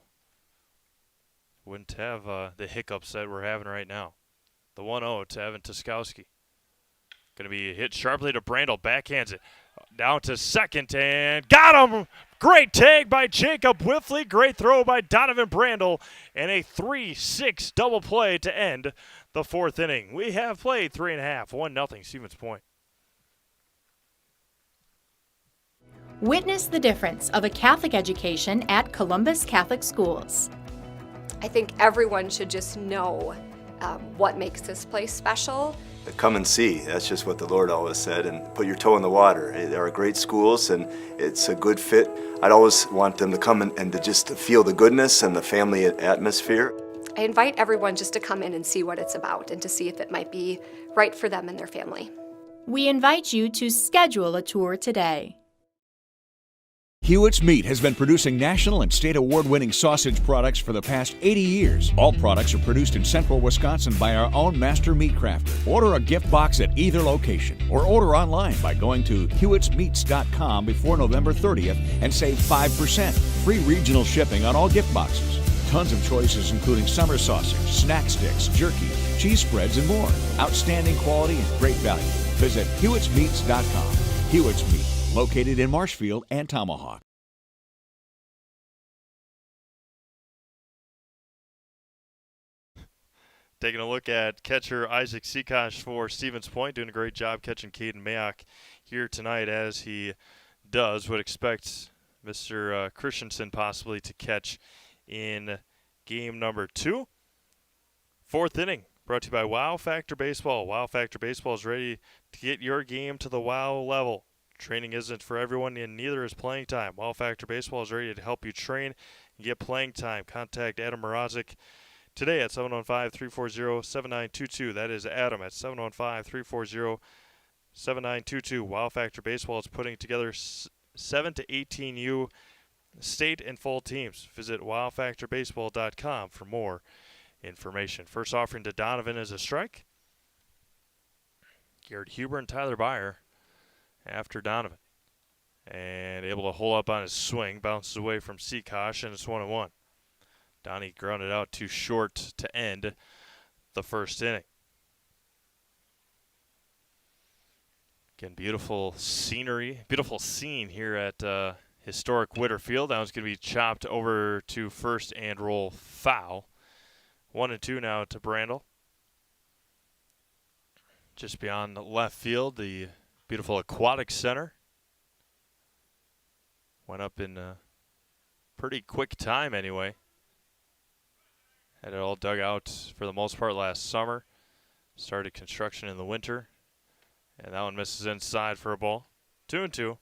wouldn't have the hiccups that we're having right now. The 1-0 to Evan Tuskowski. Going to be hit sharply to Brandel. Backhands it down to second and got him. Great tag by Jacob Whiffley. Great throw by Donovan Brandel. And a 3-6 double play to end the fourth inning. We have played 3.5. 1-0 Stevens Point. Witness the difference of a Catholic education at Columbus Catholic Schools. I think everyone should just know what makes this place special. Come and see. That's just what the Lord always said, and put your toe in the water. They are great schools, and it's a good fit. I'd always want them to come and to feel the goodness and the family atmosphere. I invite everyone just to come in and see what it's about and to see if it might be right for them and their family. We invite you to schedule a tour today. Hewitt's Meat has been producing national and state award-winning sausage products for the past 80 years. All products are produced in central Wisconsin by our own master meat crafter. Order a gift box at either location or order online by going to hewittsmeats.com before November 30th and save 5%. Free regional shipping on all gift boxes. Tons of choices including summer sausage, snack sticks, jerky, cheese spreads, and more. Outstanding quality and great value. Visit hewittsmeats.com. Hewitt's Meat. Located in Marshfield and Tomahawk. Taking a look at catcher Isaac Seakosh for Stevens Point, doing a great job catching Caden Mayock here tonight, as he does. Would expect Mr. Christensen possibly to catch in game number 2. Fourth inning, brought to you by Wow Factor Baseball. Wow Factor Baseball is ready to get your game to the wow level. Training isn't for everyone, and neither is playing time. Wow Factor Baseball is ready to help you train and get playing time. Contact Adam Morozic today at 715-340-7922. That is Adam at 715-340-7922. Wow Factor Baseball is putting together 7 to 18U state and full teams. Visit wowfactorbaseball.com for more information. First offering to Donovan is a strike. Garrett Huber and Tyler Byer after Donovan. And able to hold up on his swing. Bounces away from Seakosh, and it's 1-1. Donnie grounded out too short to end the first inning. Again, beautiful scenery, beautiful scene here at historic Witter Field. That one's going to be chopped over to first and roll foul. 1-2 now to Brandel. Just beyond the left field, the beautiful aquatic center. Went up in a pretty quick time anyway. Had it all dug out for the most part last summer. Started construction in the winter. And that one misses inside for a ball. 2-2.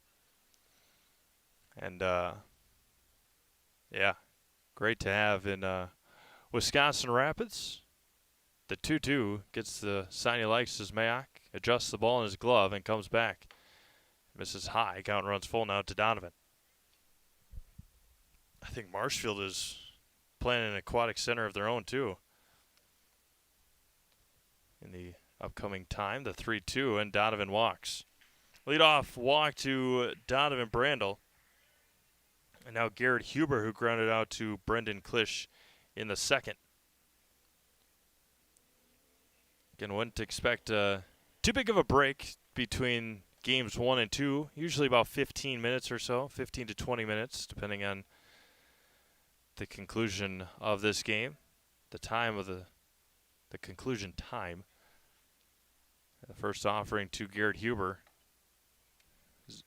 And, yeah, great to have in Wisconsin Rapids. The 2-2 gets the sign he likes as Mayock, adjusts the ball in his glove, and comes back. Misses high. Count runs full now to Donovan. I think Marshfield is playing an aquatic center of their own, too. In the upcoming time, the 3-2, and Donovan walks. Leadoff walk to Donovan Brandel. And now Garrett Huber, who grounded out to Brendan Klisch in the second. Again, wouldn't expect too big of a break between games 1 and 2. Usually about 15 minutes or so, 15 to 20 minutes, depending on the conclusion of this game, the time of the conclusion time. The first offering to Garrett Huber.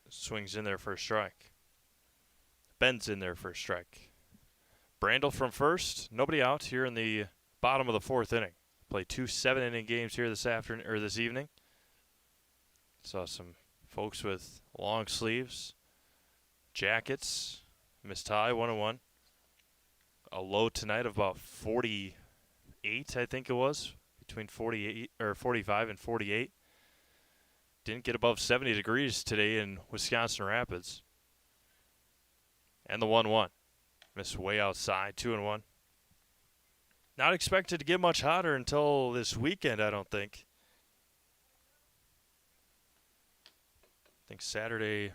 Swings in there for a strike. Bends in there for a strike. Brandel from first. Nobody out here in the bottom of the fourth inning. Play 2 7-inning games here this afternoon or this evening. Saw some folks with long sleeves, jackets. Missed high, 1-1. A low tonight of about 48, I think it was. Between 48 or 45 and 48. Didn't get above 70 degrees today in Wisconsin Rapids. And the 1-1. Missed way outside, 2-1. Not expected to get much hotter until this weekend, I don't think. I think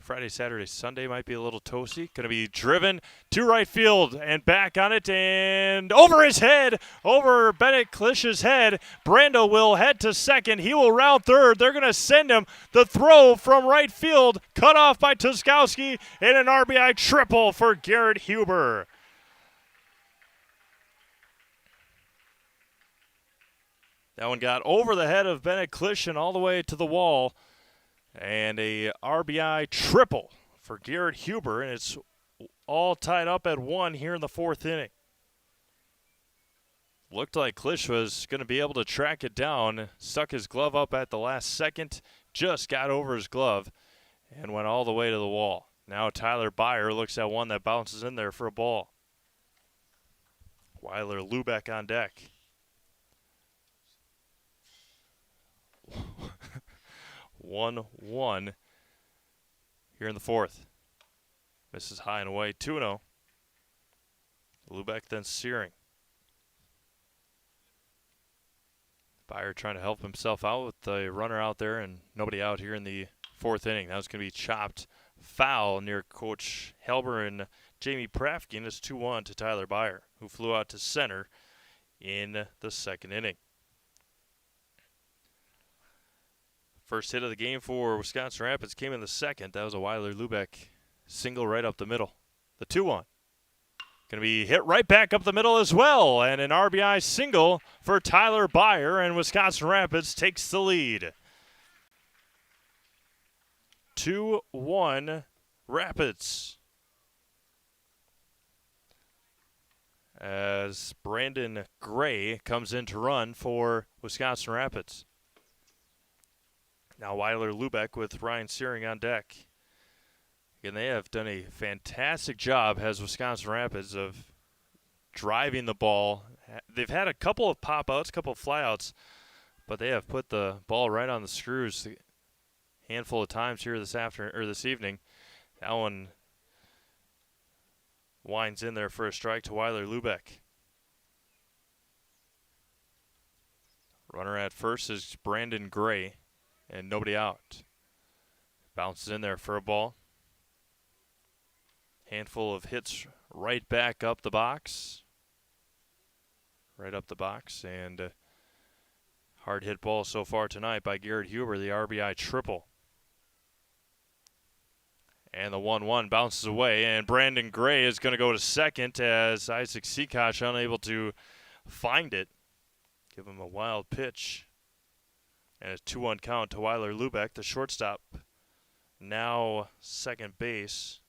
Friday, Saturday, Sunday might be a little toasty. Going to be driven to right field and back on it and over his head, over Bennett Klisch's head. Brando will head to second. He will round third. They're going to send him the throw from right field, cut off by Tuskowski, and an RBI triple for Garrett Huber. That one got over the head of Bennett Klisch and all the way to the wall. And a RBI triple for Garrett Huber, and it's all tied up at 1 here in the fourth inning. Looked like Klisch was going to be able to track it down, stuck his glove up at the last second, just got over his glove, and went all the way to the wall. Now Tyler Byer looks at one that bounces in there for a ball. Weiler Lubeck on deck. 1-1 here in the fourth. Misses high and away, 2-0. Lubeck then Searing. Byer trying to help himself out with the runner out there and nobody out here in the fourth inning. That was going to be chopped foul near Coach Helber and Jamie Prafkin. It's 2-1 to Tyler Byer, who flew out to center in the second inning. First hit of the game for Wisconsin Rapids came in the second. That was a Weiler Lubeck single right up the middle. The 2-1. Going to be hit right back up the middle as well. And an RBI single for Tyler Byer, and Wisconsin Rapids takes the lead. 2-1 Rapids. As Brandon Gray comes in to run for Wisconsin Rapids. Now Weiler Lubeck with Ryan Searing on deck. Again, they have done a fantastic job, has Wisconsin Rapids, of driving the ball. They've had a couple of pop-outs, a couple of flyouts, but they have put the ball right on the screws a handful of times here this evening. That one winds in there for a strike to Weiler Lubeck. Runner at first is Brandon Gray. And nobody out. Bounces in there for a ball. Handful of hits right back up the box. Right up the box. And hard hit ball so far tonight by Garrett Huber, the RBI triple. And the 1-1 bounces away, and Brandon Gray is going to go to second as Isaac Seakosh unable to find it. Give him a wild pitch. And a 2-1 count to Weiler Lubeck, the shortstop. Now second base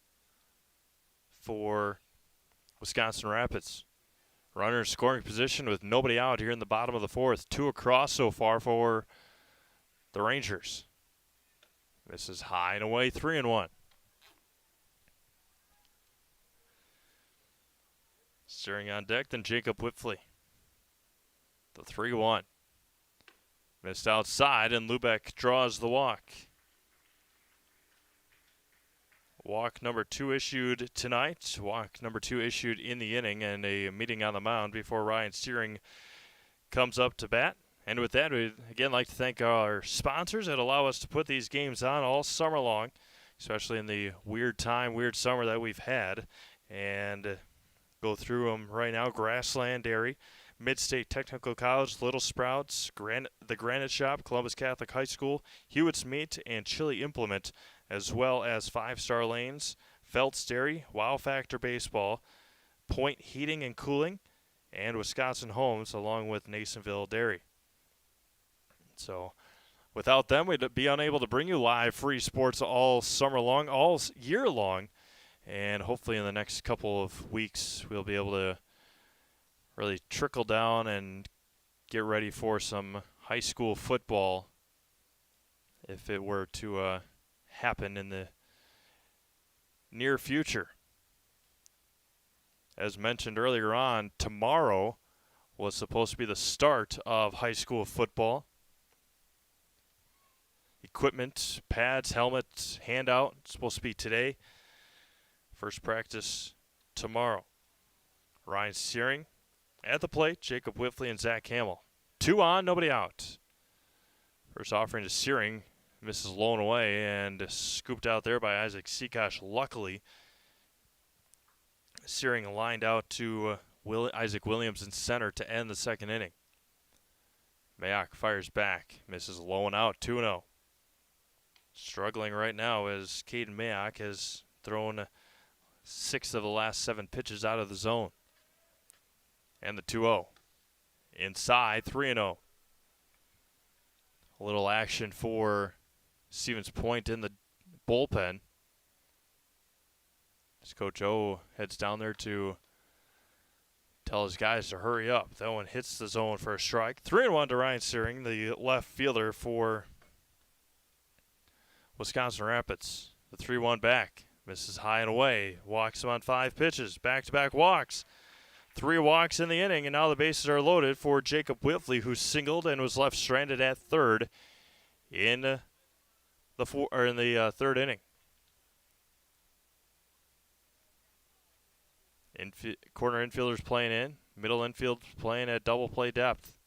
for Wisconsin Rapids. Runner in scoring position with nobody out here in the bottom of the fourth. 2 across so far for the Rangers. This is high and away, 3-1. Steering on deck, then Jacob Whitfley. The 3-1. Missed outside, and Lubeck draws the walk. Walk number 2 issued tonight. Walk number 2 issued in the inning, and a meeting on the mound before Ryan Steering comes up to bat. And with that, we'd again like to thank our sponsors that allow us to put these games on all summer long, especially in the weird summer that we've had. And go through them right now. Grassland Dairy, Mid-State Technical College, Little Sprouts, the Granite Shop, Columbus Catholic High School, Hewitt's Meat, and Chili Implement, as well as 5 Star Lanes, Feltz Dairy, Wow Factor Baseball, Point Heating and Cooling, and Wisconsin Homes, along with Nasonville Dairy. So without them, we'd be unable to bring you live free sports all summer long, all year long. And hopefully in the next couple of weeks, we'll be able to really trickle down and get ready for some high school football if it were to happen in the near future. As mentioned earlier on, tomorrow was supposed to be the start of high school football. Equipment, pads, helmets, handout, supposed to be today. First practice tomorrow. Ryan Searing at the plate, Jacob Whitfley and Zach Hamill. 2 on, nobody out. First offering to Searing, misses blown away and scooped out there by Isaac Seakosh. Luckily, Searing lined out to Isaac Williams in center to end the second inning. Mayock fires back, misses low and out, 2-0. Struggling right now as Caden Mayock has thrown 6 of the last 7 pitches out of the zone. And the 2-0. Inside, 3-0. A little action for Stevens Point in the bullpen. As Coach O heads down there to tell his guys to hurry up. That one hits the zone for a strike. 3-1 to Ryan Searing, the left fielder for Wisconsin Rapids. The 3-1 back. Misses high and away. Walks him on 5 pitches. Back-to-back walks. 3 walks in the inning, and now the bases are loaded for Jacob Whitfley, who singled and was left stranded at third in the third inning. Corner infielders playing in. Middle infield playing at double play depth.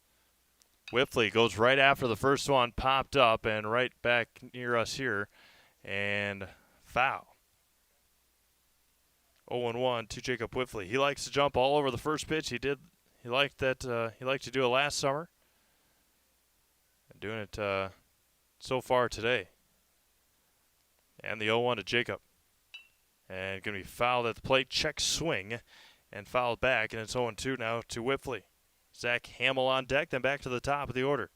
Whitfley goes right after the first one, popped up, and right back near us here, and foul. 0-1 to Jacob Whitfley. He likes to jump all over the first pitch. He liked that. He liked to do it last summer. And doing it so far today. And the 0-1 to Jacob. And going to be fouled at the plate. Check swing and fouled back. And it's 0-2 now to Whitfley. Zach Hamill on deck, then back to the top of the order.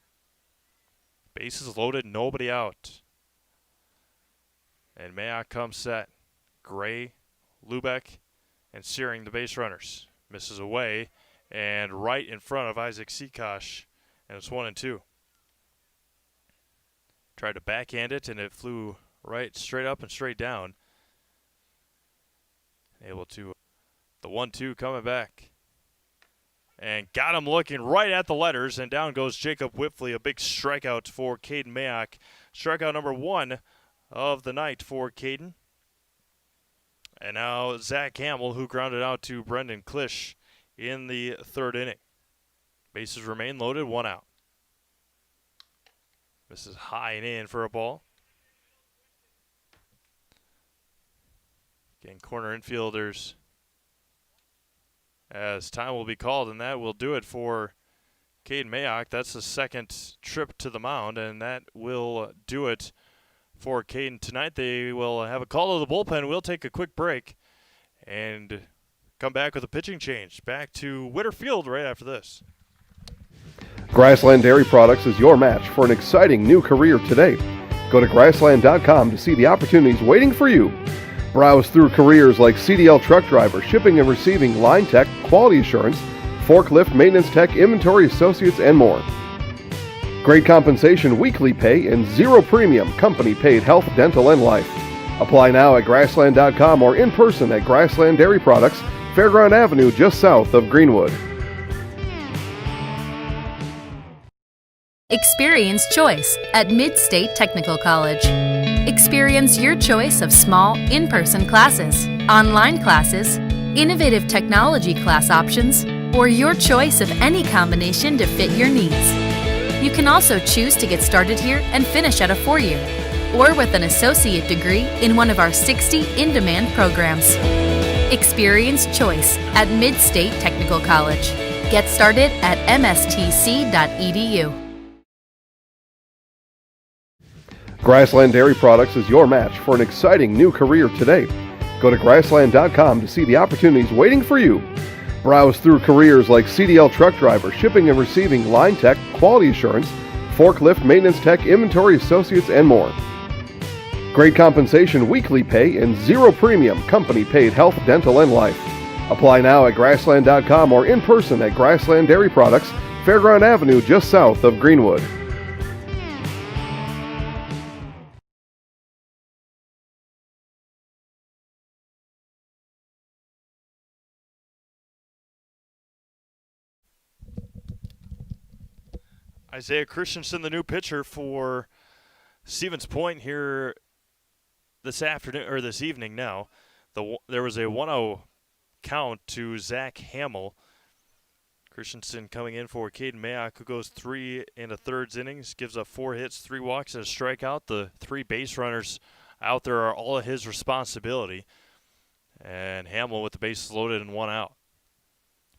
Bases loaded, nobody out. And Mayock comes set. Gray, Lubeck, and Searing, the base runners. Misses away and right in front of Isaac Seakosh. And it's 1-2. Tried to backhand it, and it flew right straight up and straight down. Able to the 1-2 coming back. And got him looking right at the letters, and down goes Jacob Whitfley. A big strikeout for Caden Mayock. Strikeout number 1 of the night for Caden. And now Zach Hamill, who grounded out to Brendan Klisch in the third inning. Bases remain loaded, 1 out. This is high and in for a ball. Again, corner infielders as time will be called, and that will do it for Caden Mayock. That's the second trip to the mound, and that will do it for Caden tonight. They will have a call to the bullpen. We'll take a quick break and come back with a pitching change. Back to Witter Field right after this. Grassland Dairy Products is your match for an exciting new career today. Go to grassland.com to see the opportunities waiting for you. Browse through careers like CDL truck driver, shipping and receiving, line tech, quality assurance, forklift, maintenance tech, inventory associates, and more. Great compensation, weekly pay, and zero premium, company-paid health, dental, and life. Apply now at grassland.com or in person at Grassland Dairy Products, Fairground Avenue, just south of Greenwood. Experience choice at Mid-State Technical College. Experience your choice of small, in-person classes, online classes, innovative technology class options, or your choice of any combination to fit your needs. You can also choose to get started here and finish at a 4-year, or with an associate degree in one of our 60 in-demand programs. Experience choice at Mid-State Technical College. Get started at mstc.edu. Grassland Dairy Products is your match for an exciting new career today. Go to grassland.com to see the opportunities waiting for you. Browse through careers like CDL truck driver, shipping and receiving, line tech, quality assurance, forklift, maintenance tech, inventory associates, and more. Great compensation, weekly pay, and zero premium, company-paid health, dental, and life. Apply now at grassland.com or in person at Grassland Dairy Products, Fairground Avenue, just south of Greenwood. Isaiah Christensen, the new pitcher for Stevens Point here this afternoon or this evening now. There was a 1-0 count to Zach Hamill. Christensen coming in for Caden Mayock, who goes 3 1/3 innings, gives up 4 hits, 3 walks, and a strikeout. The 3 base runners out there are all of his responsibility. And Hamill with the bases loaded and 1 out.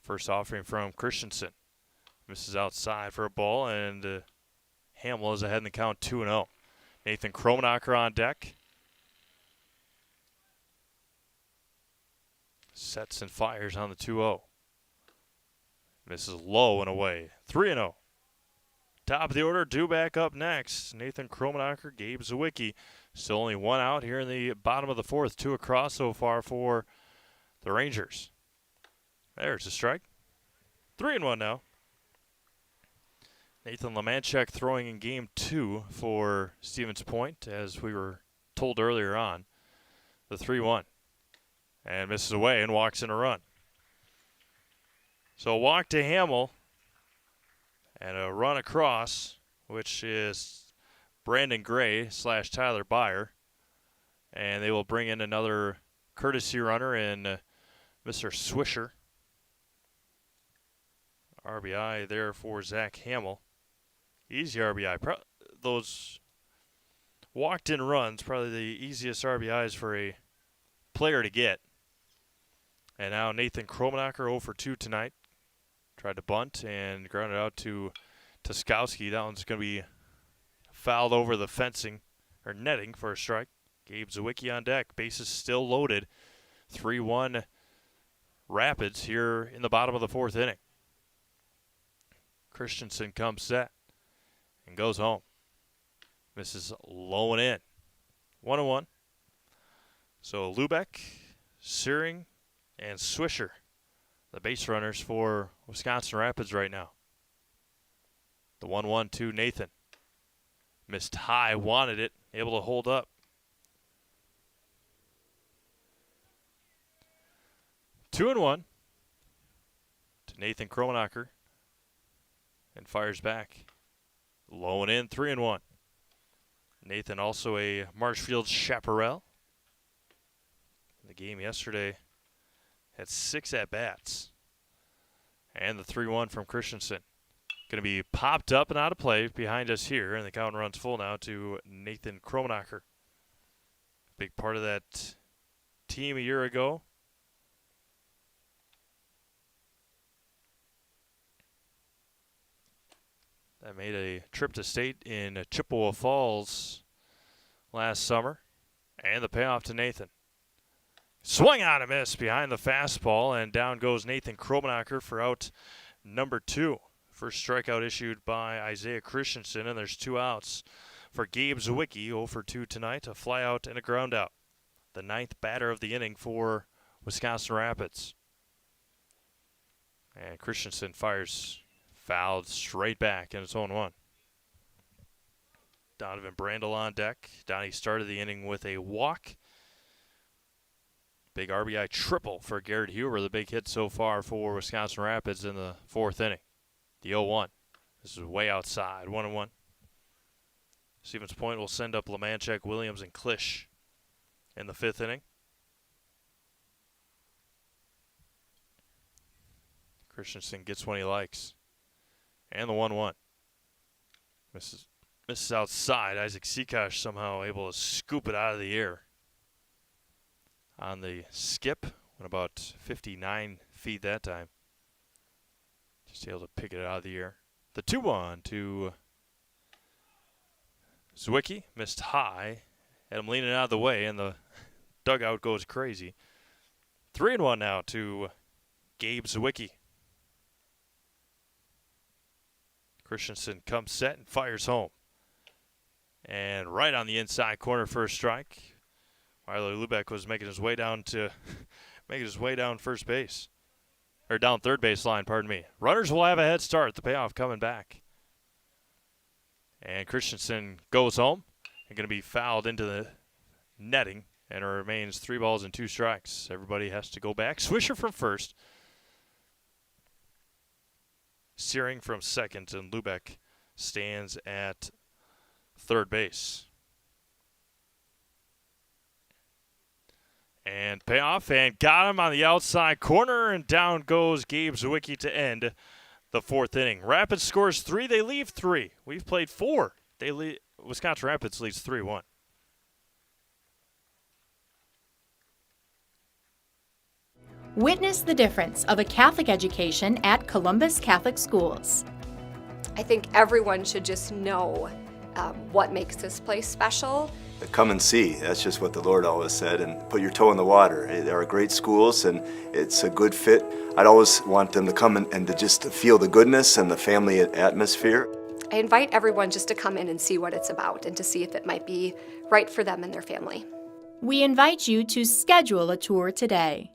First offering from Christensen. Misses outside for a ball, and Hamill is ahead in the count 2-0. Nathan Kromenacher on deck. Sets and fires on the 2-0. Misses low and away. 3-0. Top of the order, due back up next. Nathan Kromenacher, Gabe Zawicki. Still only 1 out here in the bottom of the 4th. 2 across so far for the Rangers. There's a strike. 3-1 now. Nathan Lemanchuk throwing in game 2 for Stevens Point, as we were told earlier on. The 3-1. And misses away and walks in a run. So a walk to Hamill and a run across, which is Brandon Gray / Tyler Byer. And they will bring in another courtesy runner in Mr. Swisher. RBI there for Zach Hamill. Easy RBI. Those walked-in runs, probably the easiest RBIs for a player to get. And now Nathan Kromenacher 0 for 2 tonight. Tried to bunt and grounded out to Toskowski. That one's going to be fouled over the fencing, or netting, for a strike. Gabe Zawicki on deck. Bases still loaded. 3-1 Rapids here in the bottom of the 4th inning. Christensen comes set and goes home. Misses low and in. 1-1. So Lubeck, Searing, and Swisher, the base runners for Wisconsin Rapids right now. The 1-1 to Nathan. Missed high, wanted it, able to hold up. 2-1 to Nathan Kromenacher. And fires back. Low and in, 3-1. Nathan also a Marshfield Chaparral. The game yesterday had 6 at-bats. And the 3-1 from Christensen. Going to be popped up and out of play behind us here. And the count runs full now to Nathan Kromenacher. Big part of that team a year ago. That made a trip to state in Chippewa Falls last summer. And the payoff to Nathan. Swung on a miss behind the fastball, and down goes Nathan Kromenacher for out number 2. First strikeout issued by Isaiah Christensen, and there's 2 outs for Gabe Zwicky, 0 for 2 tonight, a flyout and a ground out. The 9th batter of the inning for Wisconsin Rapids. And Christensen fires fouled straight back, and it's 0-1. Donovan Brandel on deck. Donnie started the inning with a walk. Big RBI triple for Garrett Huber, the big hit so far for Wisconsin Rapids in the 4th inning. The 0-1. This is way outside, 1-1. Stevens Point will send up Lemanchek, Williams, and Klisch in the 5th inning. Christensen gets one he likes. And the 1-1. Misses outside. Isaac Sikosh somehow able to scoop it out of the air. On the skip, went about 59 feet that time. Just able to pick it out of the air. The 2-1 to Zwicky. Missed high. Had him leaning out of the way, and the dugout goes crazy. 3-1 now to Gabe Zwicky. Christensen comes set and fires home. And right on the inside corner for a strike. Weiler Lubeck was making his way down to first base. Or down third base line, pardon me. Runners will have a head start. The payoff coming back. And Christensen goes home. And going to be fouled into the netting. And it remains 3 balls and 2 strikes. Everybody has to go back. Swisher from first. Searing from second. And Lubeck stands at third base. And payoff, and got him on the outside corner, and down goes Gabe Zwicky to end the 4th inning. Rapids scores 3, they leave 3. We've played 4. Wisconsin Rapids leads 3-1. Witness the difference of a Catholic education at Columbus Catholic Schools. I think everyone should just know what makes this place special. Come and see. That's just what the Lord always said, and put your toe in the water. They are great schools, and it's a good fit. I'd always want them to come and to just feel the goodness and the family atmosphere. I invite everyone just to come in and see what it's about and to see if it might be right for them and their family. We invite you to schedule a tour today.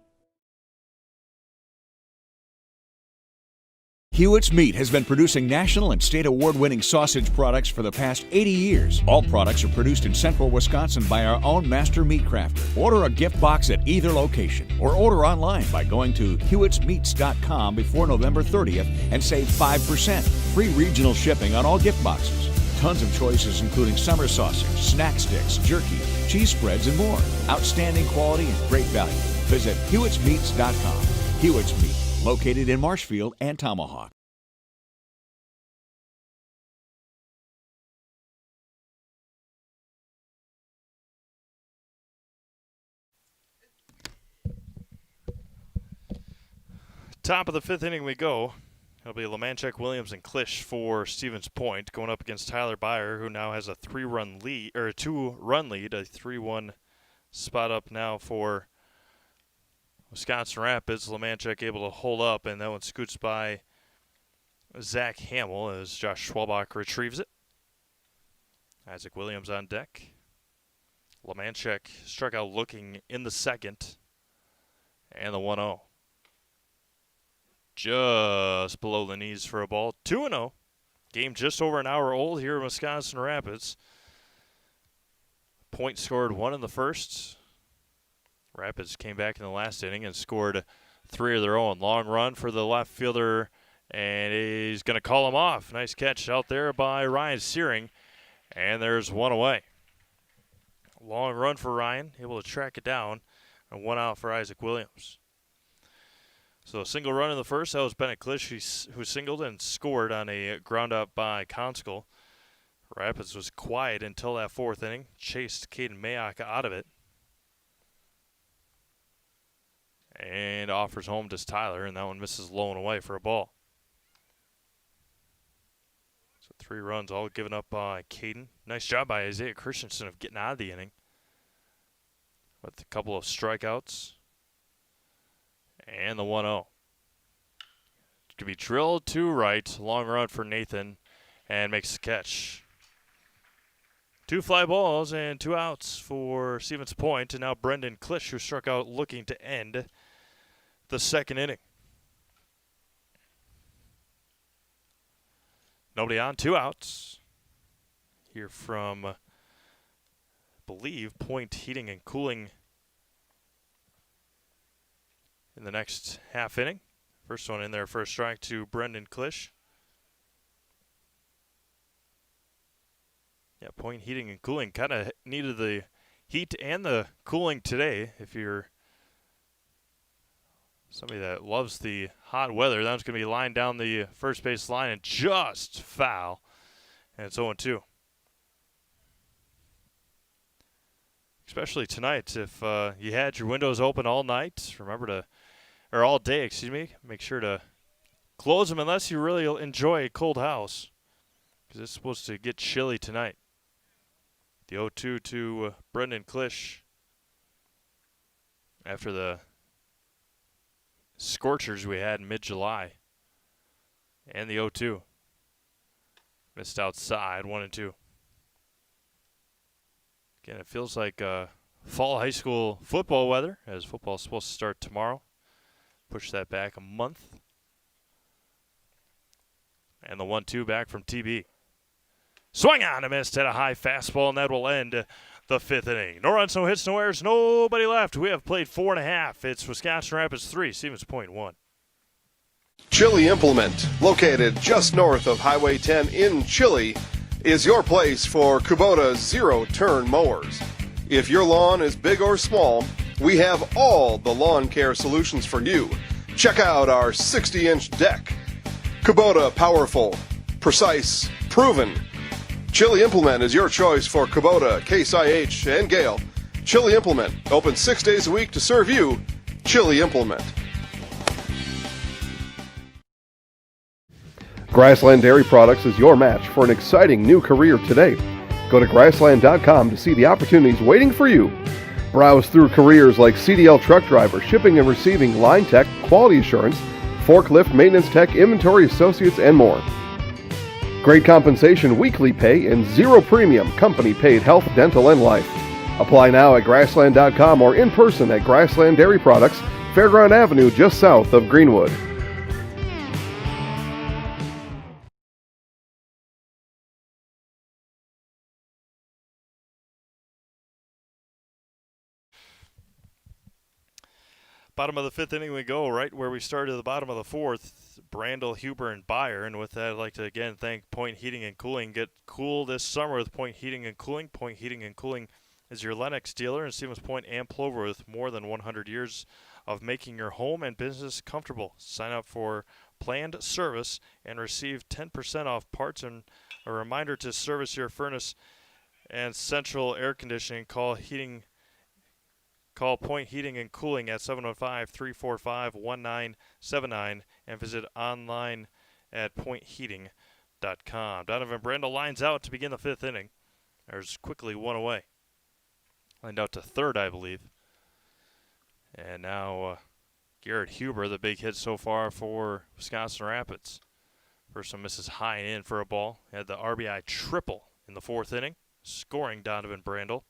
Hewitt's Meat has been producing national and state award-winning sausage products for the past 80 years. All products are produced in central Wisconsin by our own master meat crafter. Order a gift box at either location or order online by going to hewittsmeats.com before November 30th and save 5%. Free regional shipping on all gift boxes. Tons of choices including summer sausage, snack sticks, jerky, cheese spreads, and more. Outstanding quality and great value. Visit hewittsmeats.com. Hewitt's Meat. Located in Marshfield and Tomahawk. Top of the 5th inning we go. It'll be Lemanchek, Williams, and Klisch for Stevens Point, going up against Tyler Byer, who now has a 2-run lead, a 3-1 spot up now for Wisconsin Rapids. Lemanchek able to hold up, and that one scoots by Zach Hamill as Josh Schwalbach retrieves it. Isaac Williams on deck. Lemanchek struck out looking in the 2nd, and the 1-0. Just below the knees for a ball. 2-0. Game just over an hour old here in Wisconsin Rapids. Point scored 1 in the 1st. Rapids came back in the last inning and scored 3 of their own. Long run for the left fielder, and he's going to call him off. Nice catch out there by Ryan Searing, and there's 1 away. Long run for Ryan, able to track it down, and 1 out for Isaac Williams. So a single run in the 1st, that was Bennett Klisch who singled and scored on a ground out by Conskill. Rapids was quiet until that 4th inning, chased Caden Mayock out of it. And offers home to Tyler, and that one misses low and away for a ball. So 3 runs all given up by Caden. Nice job by Isaiah Christensen of getting out of the inning with a couple of strikeouts. And the 1-0. It could be drilled to right. Long run for Nathan and makes the catch. 2 fly balls and 2 outs for Stevens Point. And now Brendan Klisch, who struck out looking to end the second inning. Nobody on, 2 outs. Here from, I believe, Point Heating and Cooling in the next half inning. First one in there for a strike to Brendan Klisch. Yeah, Point Heating and Cooling kind of needed the heat and the cooling today. If you're somebody that loves the hot weather, that's going to be lined down the first base line and just foul. And it's 0-2. Especially tonight, if you had your windows open all night, or all day, excuse me, make sure to close them unless you really enjoy a cold house, because it's supposed to get chilly tonight. The 0-2 to Brendan Klisch after the scorchers we had in mid-July. And the 0-2. Missed outside, 1-2. Again, it feels like fall high school football weather, as football is supposed to start tomorrow. Push that back a month. And the 1-2 back from TB. Swung on and missed at a high fastball, and that will end the 5th inning. No runs, no hits, no errors, nobody left. We have played 4.5. It's Wisconsin Rapids 3, Stevens Point 1. Chili Implement, located just north of Highway 10 in Chili, is your place for Kubota zero-turn mowers. If your lawn is big or small, we have all the lawn care solutions for you. Check out our 60-inch deck. Kubota powerful, precise, proven. Chili Implement is your choice for Kubota, Case IH, and Gale. Chili Implement, open 6 days a week to serve you. Chili Implement. Grassland Dairy Products is your match for an exciting new career today. Go to grassland.com to see the opportunities waiting for you. Browse through careers like CDL truck driver, shipping and receiving, line tech, quality assurance, forklift maintenance tech, inventory associates, and more. Great compensation, weekly pay, and zero premium company paid health, dental, and life. Apply now at grassland.com or in person at Grassland Dairy Products, Fairground Avenue, just south of Greenwood. Bottom of the 5th inning we go, right where we started at the bottom of the 4th. Brandel, Huber, and Beyer. And with that, I'd like to again thank Point Heating and Cooling. Get cool this summer with Point Heating and Cooling. Point Heating and Cooling is your Lennox dealer in Stevens Point and Plover with more than 100 years of making your home and business comfortable. Sign up for planned service and receive 10% off parts, and a reminder to service your furnace and central air conditioning. Call Point Heating and Cooling at 715-345-1979 and visit online at pointheating.com. Donovan Brandel lines out to begin the 5th inning. There's quickly one away. Lined out to third, I believe. And now Garrett Huber, the big hit so far for Wisconsin Rapids. First one misses high and in for a ball. Had the RBI triple in the 4th inning, scoring Donovan Brandel.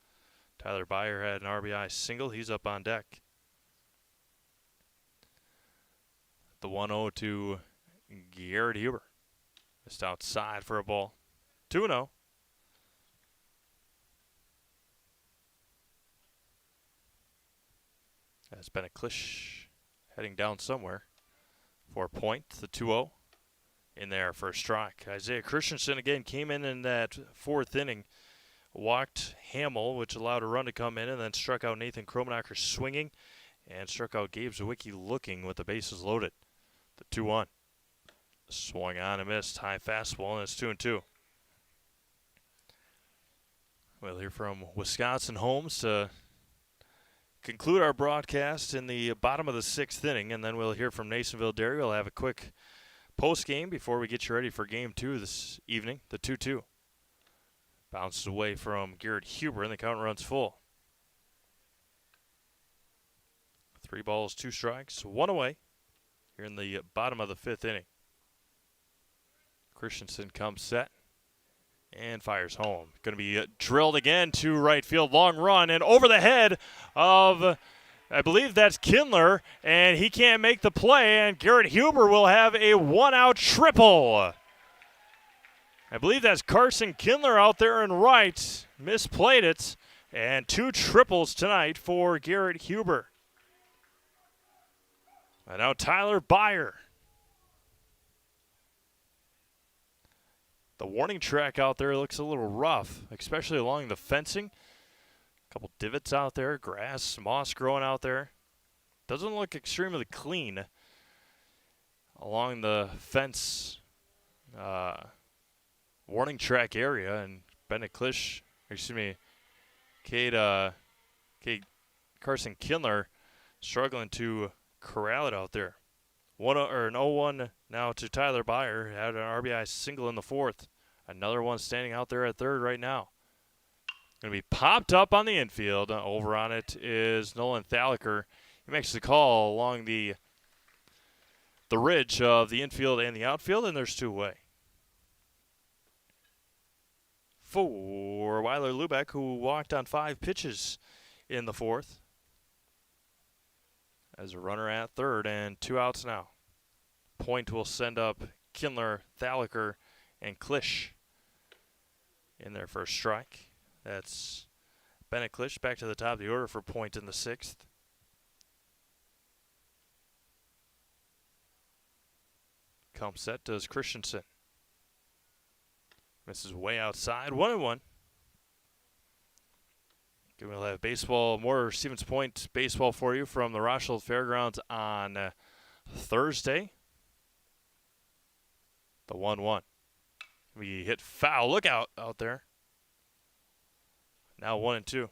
Tyler Beyer had an RBI single. He's up on deck. The 1-0 to Garrett Huber. Missed outside for a ball. 2-0. That's Bennett Klisch heading down somewhere. For Point, the 2-0. In there for a strike. Isaiah Christensen again came in that 4th inning. Walked Hamill, which allowed a run to come in, and then struck out Nathan Kromenacher swinging and struck out Gabe Zawicki looking with the bases loaded. The 2-1. Swung on and missed. High fastball, and it's 2-2. We'll hear from Wisconsin Holmes to conclude our broadcast in the bottom of the 6th inning, and then we'll hear from Nasonville Dairy. We'll have a quick post game before we get you ready for game 2 this evening, the 2-2. Bounces away from Garrett Huber, and the count runs full. 3 balls, 2 strikes, 1 away here in the bottom of the 5th inning. Christensen comes set and fires home. Going to be drilled again to right field, long run, and over the head of, I believe that's Kindler, and he can't make the play, and Garrett Huber will have a 1-out triple. I believe that's Carson Kindler out there in right, misplayed it, and 2 triples tonight for Garrett Huber. And now Tyler Byer. The warning track out there looks a little rough, especially along the fencing. A couple divots out there, grass, moss growing out there. Doesn't look extremely clean along the fence warning track area. And Carson Kindler struggling to corral it out there. An 0-1 now to Tyler Byer. Had an RBI single in the 4th. Another one standing out there at third right now. Going to be popped up on the infield. Over on it is Nolan Thalacker. He makes the call along the ridge of the infield and the outfield, and there's 2 away. For Weiler Lubeck, who walked on 5 pitches in the 4th. As a runner at third and 2 outs now. Point will send up Kindler, Thalacker, and Klisch in their first strike. That's Bennett Klisch back to the top of the order for Point in the 6th. Comes set does Christensen. Misses way outside. 1-1. We'll have more Stevens Point baseball for you from the Rochelle Fairgrounds on Thursday. The 1-1. We hit foul. Look out there. Now 1-2.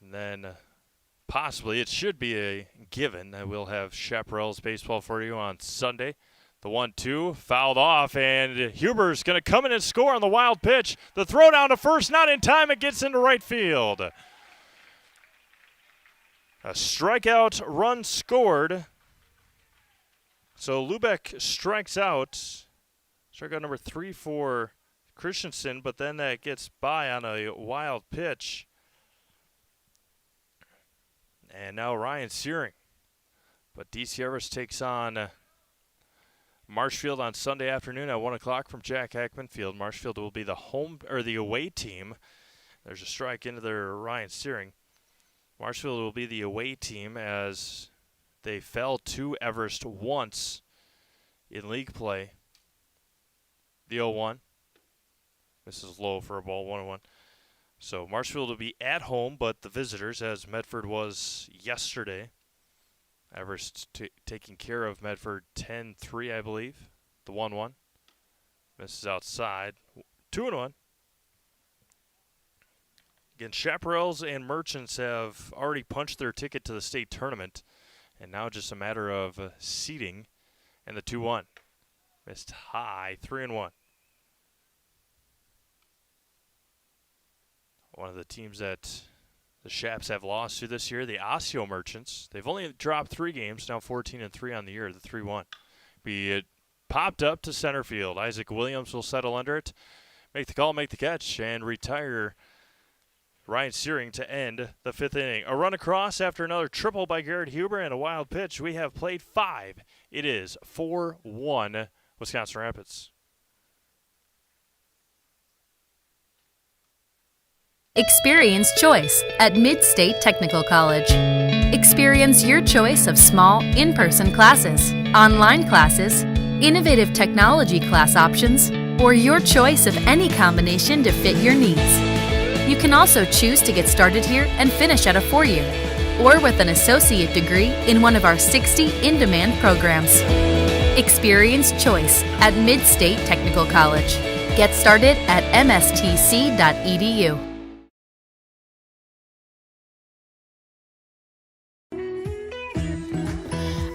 And then possibly it should be a given that we'll have Chaparral's baseball for you on Sunday. The 1-2 fouled off, and Huber's going to come in and score on the wild pitch. The throw down to first, not in time. It gets into right field. A strikeout run scored. So Lubeck strikes out. Strikeout number 3 for Christensen, but then that gets by on a wild pitch. And now Ryan Searing. But DC Everest takes on Marshfield on Sunday afternoon at 1 o'clock from Jack Heckman Field. Marshfield will be the away team. There's a strike into their Ryan Searing. Marshfield will be the away team as they fell to Everest once in league play. The 0-1. This is low for a ball, 1-1. So Marshfield will be at home, but the visitors, as Medford was yesterday. Everest taking care of Medford 10-3, I believe. The 1-1. Misses outside. 2-1. Again, Chaparrals and Merchants have already punched their ticket to the state tournament. And now just a matter of seeding. And the 2-1. Missed high. 3-1. One of the teams that the Chaps have lost to this year, the Osseo Merchants. They've only dropped 3 games, now 14-3 on the year, the 3-1. Be popped up to center field. Isaac Williams will settle under it, make the call, make the catch, and retire Ryan Searing to end the 5th inning. A run across after another triple by Garrett Huber and a wild pitch. We have played 5. It is 4-1 Wisconsin Rapids. Experience choice at Mid-State Technical College. Experience your choice of small, in-person classes, online classes, innovative technology class options, or your choice of any combination to fit your needs. You can also choose to get started here and finish at a 4-year, or with an associate degree in one of our 60 in-demand programs. Experience choice at Mid-State Technical College. Get started at mstc.edu.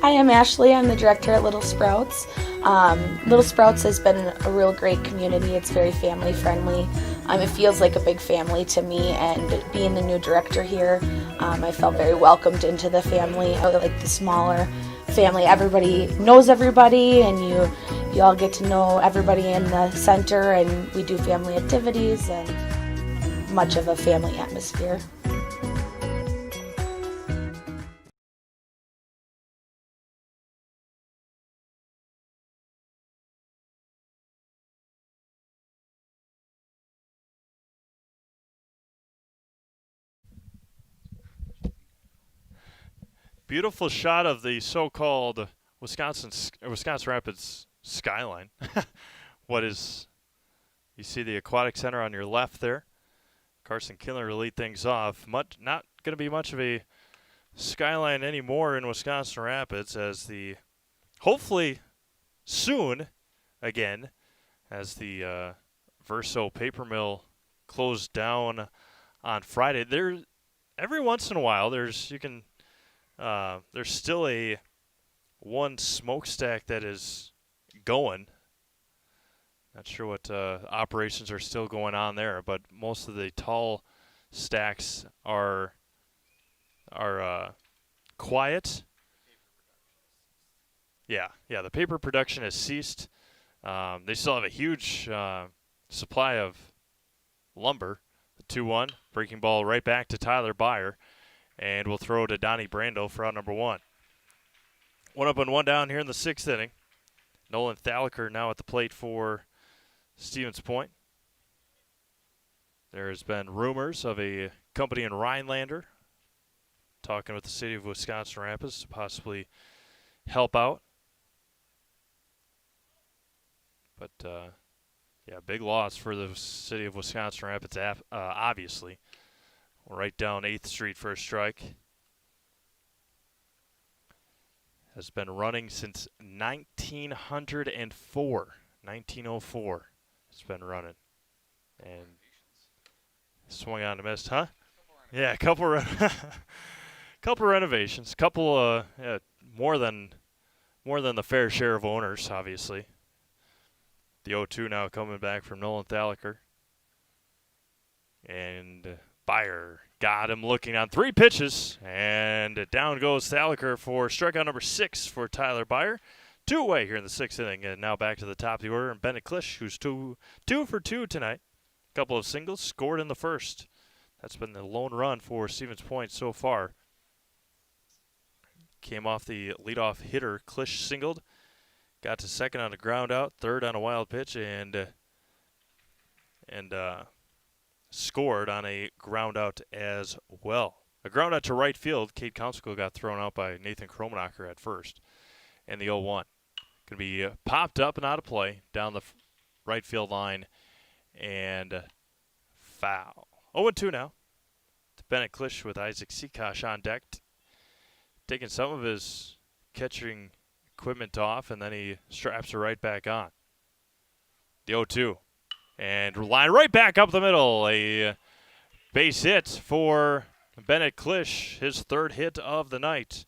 Hi, I'm Ashley. I'm the director at Little Sprouts. Little Sprouts has been a real great community. It's very family friendly. It feels like a big family to me, and being the new director here, I felt very welcomed into the family. I like the smaller family. Everybody knows everybody, and you all get to know everybody in the center, and we do family activities and much of a family atmosphere. Beautiful shot of the so-called Wisconsin Rapids skyline. You see the aquatic center on your left there. Carson Kindler will lead things off. Not going to be much of a skyline anymore in Wisconsin Rapids, as hopefully soon again, as the Verso paper mill closed down on Friday. Every once in a while there's still a one smokestack that is going. Not sure what operations are still going on there, but most of the tall stacks are quiet. Yeah, the paper production has ceased. They still have a huge supply of lumber. The 2-1, breaking ball right back to Tyler Byer. And we'll throw to Donnie Brando for out number 1. 1 up and 1 down here in the 6th inning. Nolan Thalaker now at the plate for Stevens Point. There's been rumors of a company in Rhinelander talking with the city of Wisconsin Rapids to possibly help out. But, big loss for the city of Wisconsin Rapids, obviously. Right down 8th Street for a strike. Has been running since 1904. 1904 it's been running. And swung on and missed, huh? Yeah, a couple renovations. Couple more than the fair share of owners, obviously. The 0-2 now coming back from Nolan Thalaker. And Byer got him looking on 3 pitches, and down goes Thalaker for strikeout number 6 for Tyler Byer. 2 away here in the 6th inning, and now back to the top of the order, and Bennett Klisch, who's 2 for 2 tonight. A couple of singles, scored in the first. That's been the lone run for Stevens Point so far. Came off the leadoff hitter. Klisch singled, got to second on a ground out, third on a wild pitch, and scored on a ground out as well. A ground out to right field. Kate Council got thrown out by Nathan Kromenacher at first. And the 0-1. Going to be popped up and out of play down the right field line. And foul. 0-2 now. To Bennett Klisch with Isaac Seakosh on deck. Taking some of his catching equipment off, and then he straps her right back on. The 0-2. And line right back up the middle. A base hit for Bennett Klisch. His 3rd hit of the night.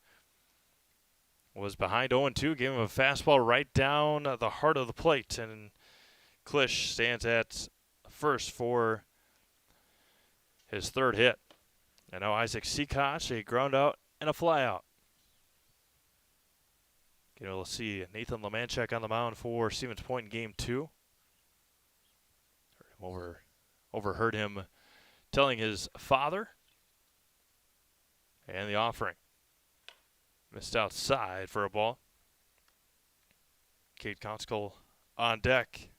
Was behind 0-2. Gave him a fastball right down the heart of the plate. And Klisch stands at first for his 3rd hit. And now Isaac Seakosh, a ground out and a fly out. We'll see Nathan Lemanchek on the mound for Stevens Point in Game 2. Overheard him telling his father. And the offering. Missed outside for a ball. Kate Conskill on deck.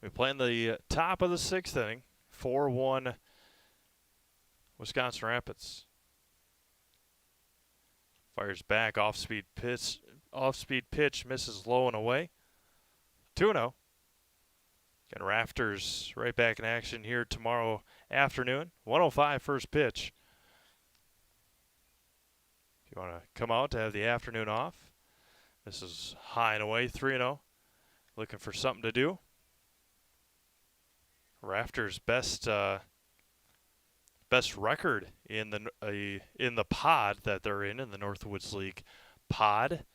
We play in the top of the 6th inning. 4-1 Wisconsin Rapids. Fires back, off-speed pitch, misses low and away. 2-0. Got Rafters right back in action here tomorrow afternoon. 1:05 first pitch. If you want to come out to have the afternoon off. This is high and away, 3-0. Looking for something to do. Rafters' best best record in the pod that they're in the Northwoods League pod.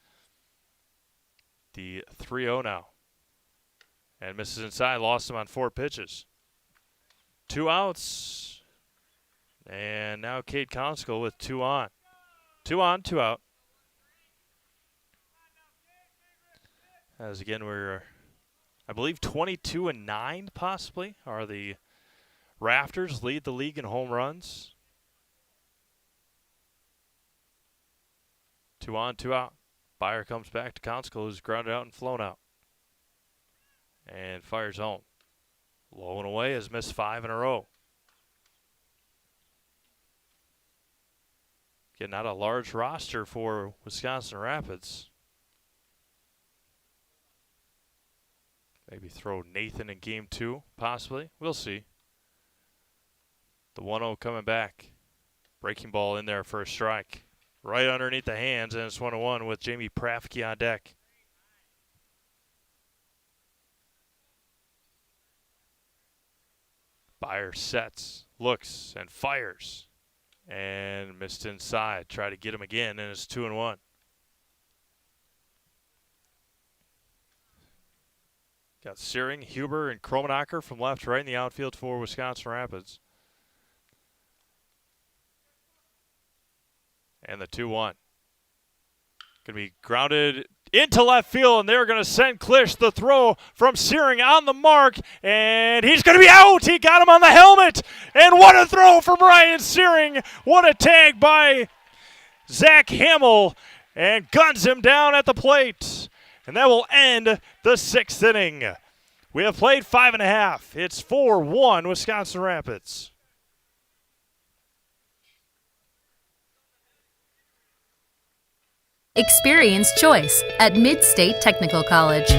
The 3-0 now. And misses inside, lost him on 4 pitches. 2 outs. And now Cade Conskill with 2 on. 2 on, 2 out. As again, we're, I believe, 22-9 possibly are the Rafters, lead the league in home runs. 2 on, 2 out. Byer comes back to Conskill, who's grounded out and flown out. And fires home. Low and away, has missed 5 in a row. Again, not a large roster for Wisconsin Rapids. Maybe throw Nathan in game 2, possibly. We'll see. The 1-0 coming back. Breaking ball in there for a strike. Right underneath the hands, and it's 1-1 with Jamie Prafke on deck. Byer sets, looks, and fires. And missed inside. Try to get him again, and it's 2-1. Got Searing, Huber, and Kromenacher from left to right in the outfield for Wisconsin Rapids. And the 2-1. Going to be grounded into left field, and they're going to send Klisch. The throw from Searing on the mark, and he's going to be out. He got him on the helmet, and what a throw for Brian Searing. What a tag by Zach Hamill, and guns him down at the plate. And that will end the 6th inning. We have played 5.5. It's 4-1 Wisconsin Rapids. Experience choice at Mid-State Technical College.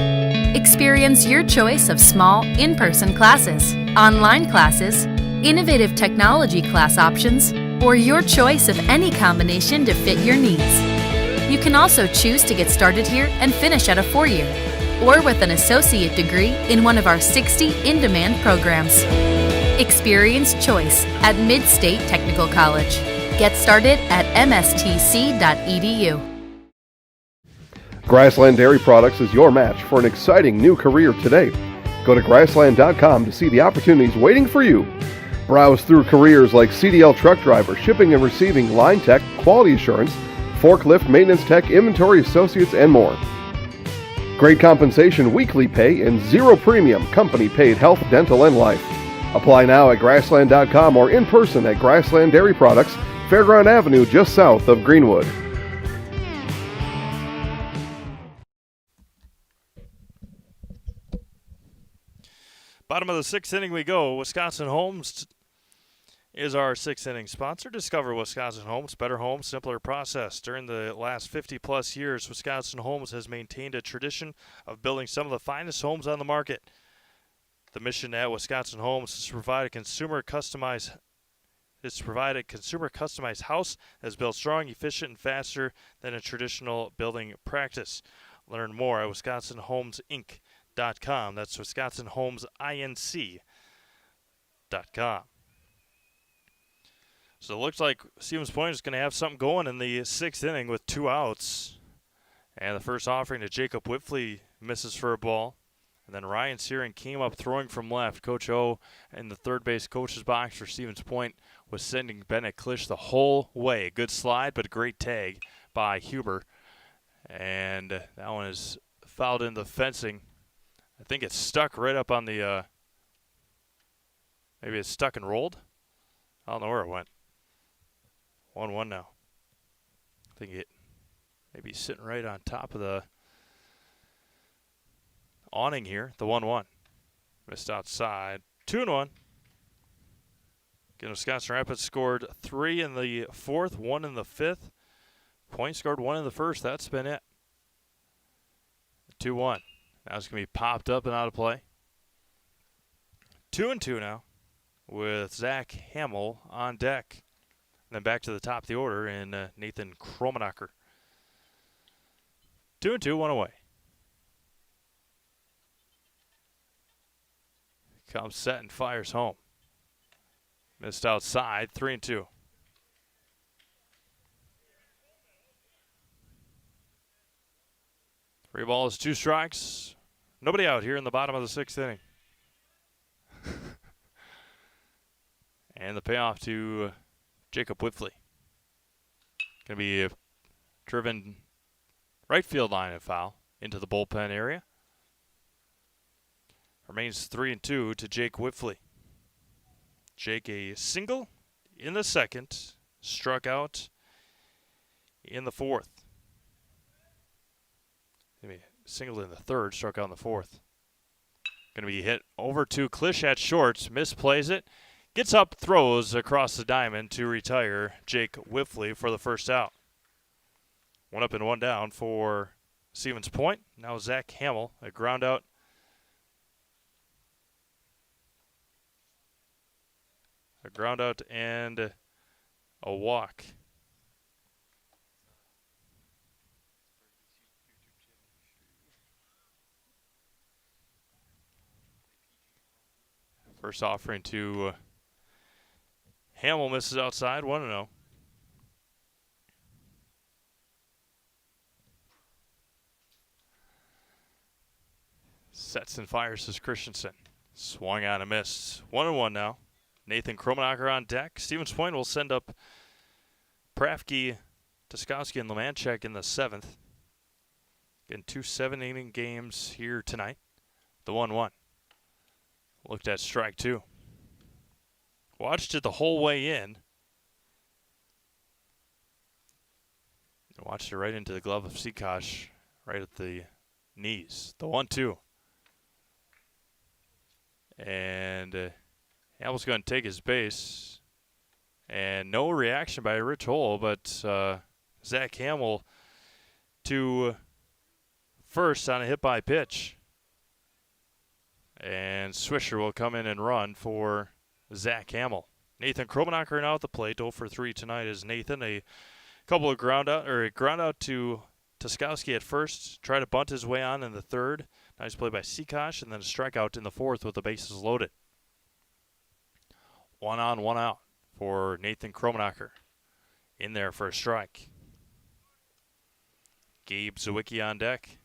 Experience your choice of small, in-person classes, online classes, innovative technology class options, or your choice of any combination to fit your needs. You can also choose to get started here and finish at a 4-year, or with an associate degree in one of our 60 in-demand programs. Experience choice at Mid-State Technical College. Get started at mstc.edu. Grassland Dairy Products is your match for an exciting new career today. Go to grassland.com to see the opportunities waiting for you. Browse through careers like CDL truck driver, shipping and receiving, line tech, quality assurance, forklift, maintenance tech, inventory associates, and more. Great compensation, weekly pay, and zero premium company paid health, dental, and life. Apply now at grassland.com or in person at Grassland Dairy Products, Fairground Avenue, just south of Greenwood. Bottom of the 6th inning we go. Wisconsin Homes is our 6th inning sponsor. Discover Wisconsin Homes, better homes, simpler process. During the last 50-plus years, Wisconsin Homes has maintained a tradition of building some of the finest homes on the market. The mission at Wisconsin Homes is to provide a consumer customized house that's built strong, efficient, and faster than a traditional building practice. Learn more at WisconsinHomesInc.com. That's WisconsinHomesInc.com. So it looks like Stevens Point is going to have something going in the 6th inning with 2 outs. And the first offering to Jacob Whitfley misses for a ball. And then Ryan Searing came up throwing from left. Coach O in the third base coach's box for Stevens Point was sending Bennett Klisch the whole way. A good slide, but a great tag by Huber. And that one is fouled in the fencing. I think it's stuck right up on the, maybe it's stuck and rolled. I don't know where it went. 1-1 now. I think it maybe sitting right on top of the awning here. The 1-1. Missed outside. 2-1. Again, Wisconsin Rapids scored 3 in the 4th, 1 in the 5th. Point scored 1 in the 1st. That's been it. 2-1. Now it's going to be popped up and out of play. 2-2 now with Zach Hamill on deck. And then back to the top of the order in Nathan Kromenacher. 2-2, 1 away. Comes set and fires home. Missed outside, 3-2. Three balls, 2 strikes. Nobody out here in the bottom of the 6th inning. And the payoff to Jacob Whiffley. Going to be driven right field line and foul into the bullpen area. Remains 3-2 to Jake Whiffley. Jake a single in the 2nd, struck out in the 4th. Single in the 3rd, struck out in the 4th. Going to be hit over to Klisch at short, misplays it, gets up, throws across the diamond to retire Jake Whiffley for the first out. 1 up and 1 down for Stevens Point. Now Zach Hamill, a ground out. A ground out and a walk. First offering to Hamill, misses outside, 1-0. Sets and fires as Christensen. Swung on and missed. 1-1 now. Nathan Kromenacher on deck. Stevens Point will send up Prafke, Tuskowski, and Lemanchek in the 7th. Getting 2 7-inning games here tonight. The 1-1. Looked at strike 2. Watched it the whole way in. Watched it right into the glove of Sikosh, right at the knees. The 1-2. And Hamill's going to take his base. And no reaction by Rich Hole, but Zach Hamill to first on a hit by pitch. And Swisher will come in and run for Zach Hamill. Nathan Kromenacher now at the plate. 0 for 3 tonight is Nathan. A couple of ground out to Tuskowski at first. Try to bunt his way on in the 3rd. Nice play by Sikosh, and then a strikeout in the 4th with the bases loaded. 1 on, 1 out for Nathan Kromenacher. In there for a strike. Gabe Zawicki on deck.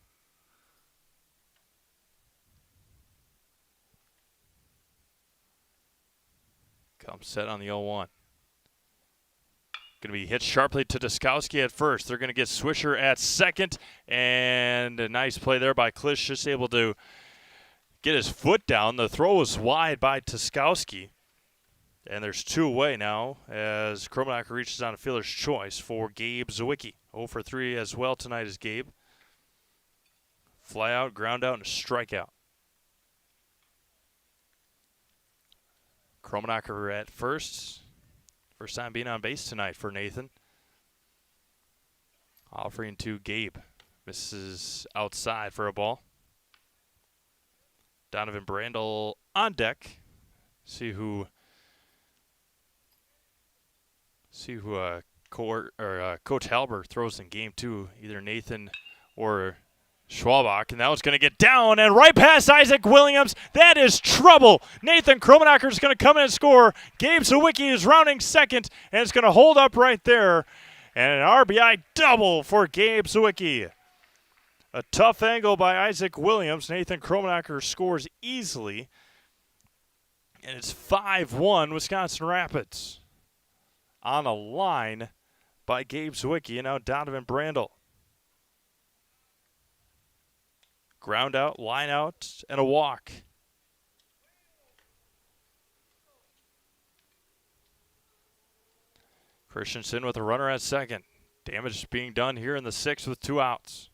Comes set on the 0-1. Going to be hit sharply to Tuskowski at first. They're going to get Swisher at second. And a nice play there by Klisch, just able to get his foot down. The throw was wide by Tuskowski. And there's 2 away now as Kromenacher reaches on a fielder's choice for Gabe Zawicki. 0 for 3 as well tonight is Gabe. Fly out, ground out, and a strikeout. Kromenacher at first. First time being on base tonight for Nathan. Offering to Gabe. Misses outside for a ball. Donovan Brandel on deck. See who Coach Halber throws in game 2. Either Nathan or Schwabach, and that one's going to get down and right past Isaac Williams. That is trouble. Nathan Kromenacher is going to come in and score. Gabe Zawicki is rounding second, and it's going to hold up right there. And an RBI double for Gabe Zawicki. A tough angle by Isaac Williams. Nathan Kromenacher scores easily. And it's 5-1 Wisconsin Rapids. On a line by Gabe Zawicki, and now Donovan Brandel. Ground out, line out, and a walk. Christensen with a runner at second. Damage being done here in the 6th with 2 outs.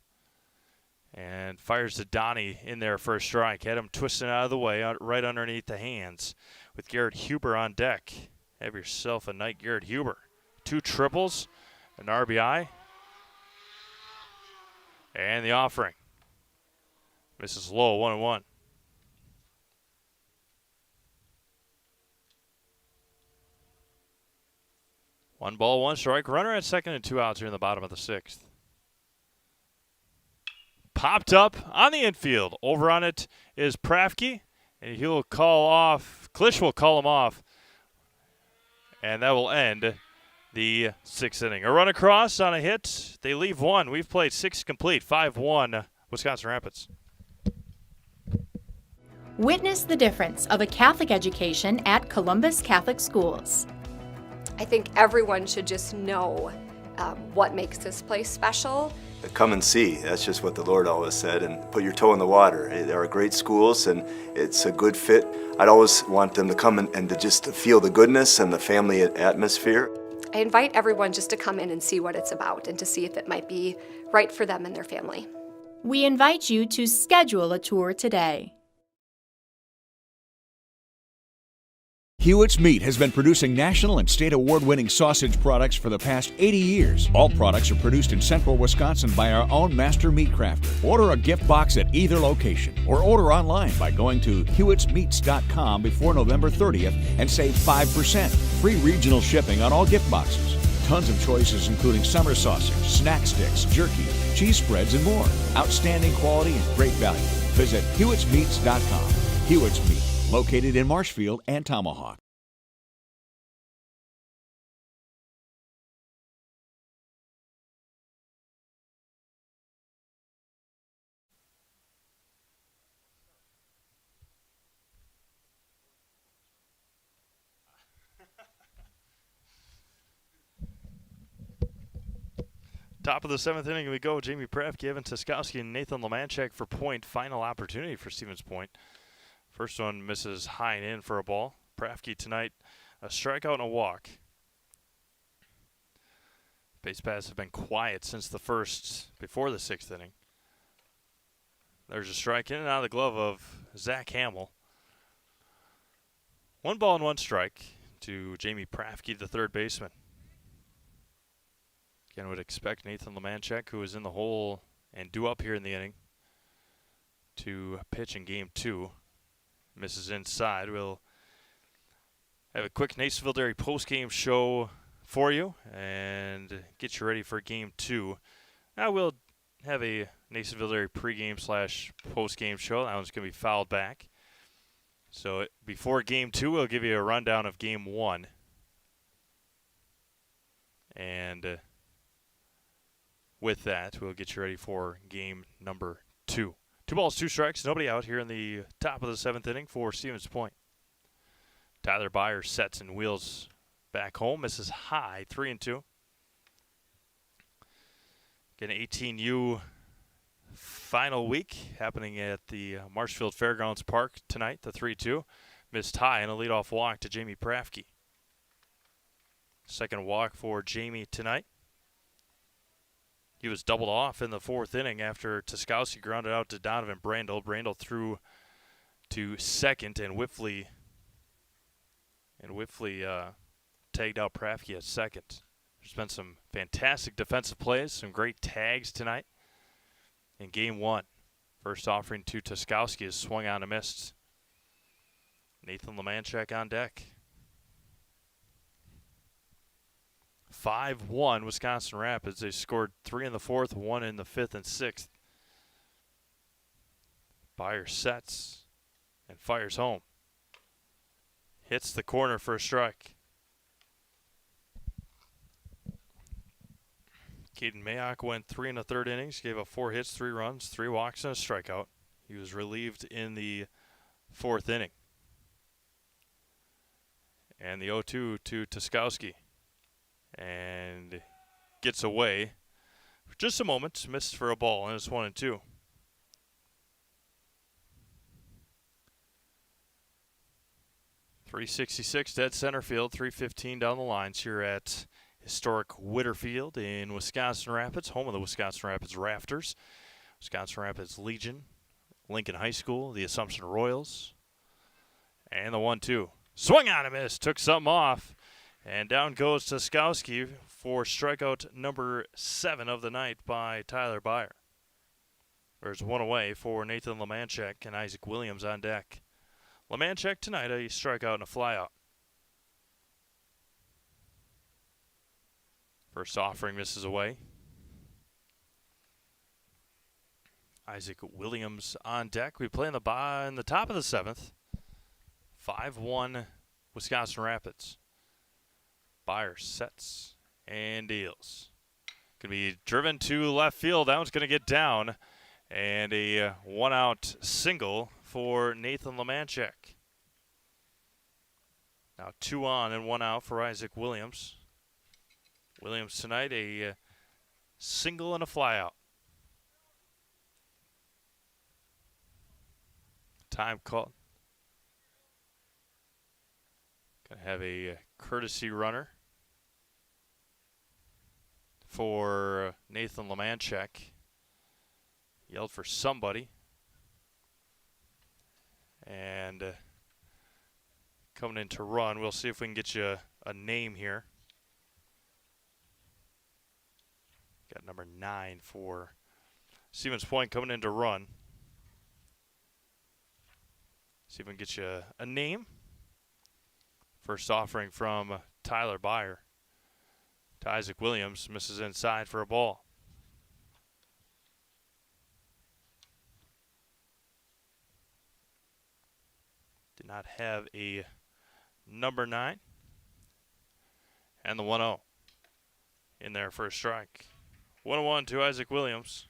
And fires to Donnie in there for a strike. Had him twisting out of the way, right underneath the hands. With Garrett Huber on deck. Have yourself a night, Garrett Huber. 2 triples, an RBI. And the offering. Misses low, 1-1. One ball, 1 strike. Runner at second and 2 outs here in the bottom of the 6th. Popped up on the infield. Over on it is Prafke, and he'll call off. Klisch will call him off. And that will end the 6th inning. A run across on a hit. They leave one. We've played 6 complete. 5-1 Wisconsin Rapids. Witness the difference of a Catholic education at Columbus Catholic Schools. I think everyone should just know what makes this place special. Come and see. That's just what the Lord always said, and put your toe in the water. There are great schools, and it's a good fit. I'd always want them to come and to just feel the goodness and the family atmosphere. I invite everyone just to come in and see what it's about and to see if it might be right for them and their family. We invite you to schedule a tour today. Hewitt's Meat has been producing national and state award-winning sausage products for the past 80 years. All products are produced in central Wisconsin by our own master meat crafter. Order a gift box at either location or order online by going to hewittsmeats.com before November 30th and save 5%. Free regional shipping on all gift boxes. Tons of choices including summer sausage, snack sticks, jerky, cheese spreads, and more. Outstanding quality and great value. Visit hewittsmeats.com. Hewitt's Meat, located in Marshfield and Tomahawk. Top of the 7th inning we go. Jamie Praff, Kevin Tuskowski, and Nathan Lemanchek for point. Final opportunity for Stevens Point. First one misses high and in for a ball. Prafke tonight, a strikeout and a walk. Base paths have been quiet since the first, before the 6th inning. There's a strike in and out of the glove of Zach Hamill. 1 ball and 1 strike to Jamie Prafke, the third baseman. Again, would expect Nathan Lemanchek, who is in the hole and due up here in the inning, to pitch in game 2. Misses inside. We'll have a quick Nacerville Dairy post-game show for you and get you ready for game 2. Now we'll have a Nacerville Dairy pregame / post-game show. That one's going to be fouled back. So before game 2, we'll give you a rundown of game 1. And with that, we'll get you ready for game number 2. 2 balls, 2 strikes, nobody out here in the top of the 7th inning for Stevens Point. Tyler Byer sets and wheels back home, misses high, 3-2. Again, 18U final week happening at the Marshfield Fairgrounds Park tonight, the 3-2. Missed high and a leadoff walk to Jamie Prafke. Second walk for Jamie tonight. He was doubled off in the 4th inning after Tuskowski grounded out to Donovan Brandel. Brandel threw to second, and Whiffley tagged out Prafke at second. There's been some fantastic defensive plays, some great tags tonight in game 1. First offering to Tuskowski is swung on and missed. Nathan Lemanchek on deck. 5-1 Wisconsin Rapids. They scored 3 in the 4th, 1 in the 5th and 6th. Byer sets and fires home. Hits the corner for a strike. Caden Mayock went 3 in the 3rd innings, gave up 4 hits, 3 runs, 3 walks, and a strikeout. He was relieved in the 4th inning. And the 0-2 to Tuskowski. And gets away for just a moment, missed for a ball, and it's 1-2. .366 dead center field, 3:15 down the lines here at historic Witter Field in Wisconsin Rapids, home of the Wisconsin Rapids Rafters, Wisconsin Rapids Legion, Lincoln High School, the Assumption Royals, and the 1-2. Swung on a miss, took something off. And down goes Tuskowski for strikeout number 7 of the night by Tyler Byer. There's one away for Nathan Lemanchek and Isaac Williams on deck. Lemanchek tonight, a strikeout and a flyout. First offering misses away. Isaac Williams on deck. We play in the top of the 7th. 5-1 Wisconsin Rapids. Byer sets and deals. Going to be driven to left field. That one's going to get down. And a one-out single for Nathan Lemanchek. Now 2 on and 1 out for Isaac Williams. Williams tonight a single and a flyout. Time called. Going to have a courtesy runner for Nathan Lemanchek. Yelled for somebody. And coming in to run, we'll see if we can get you a name here. Got number 9 for Stevens Point coming in to run. See if we can get you a name. First offering from Tyler Byer to Isaac Williams. Misses inside for a ball. Did not have a number 9. And the 1-0 in there for a strike. 1-1 to Isaac Williams.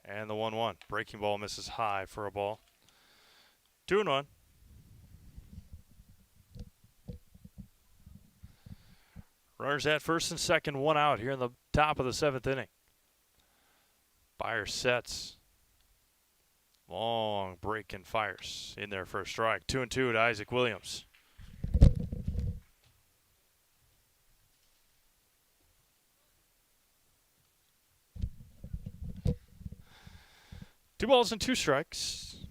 And the 1-1. Breaking ball misses high for a ball. 2-1. Runners at first and second, 1 out here in the top of the 7th inning. Byer sets. Long break and fires in there for a strike. 2-2 to Isaac Williams. Two balls and 2 strikes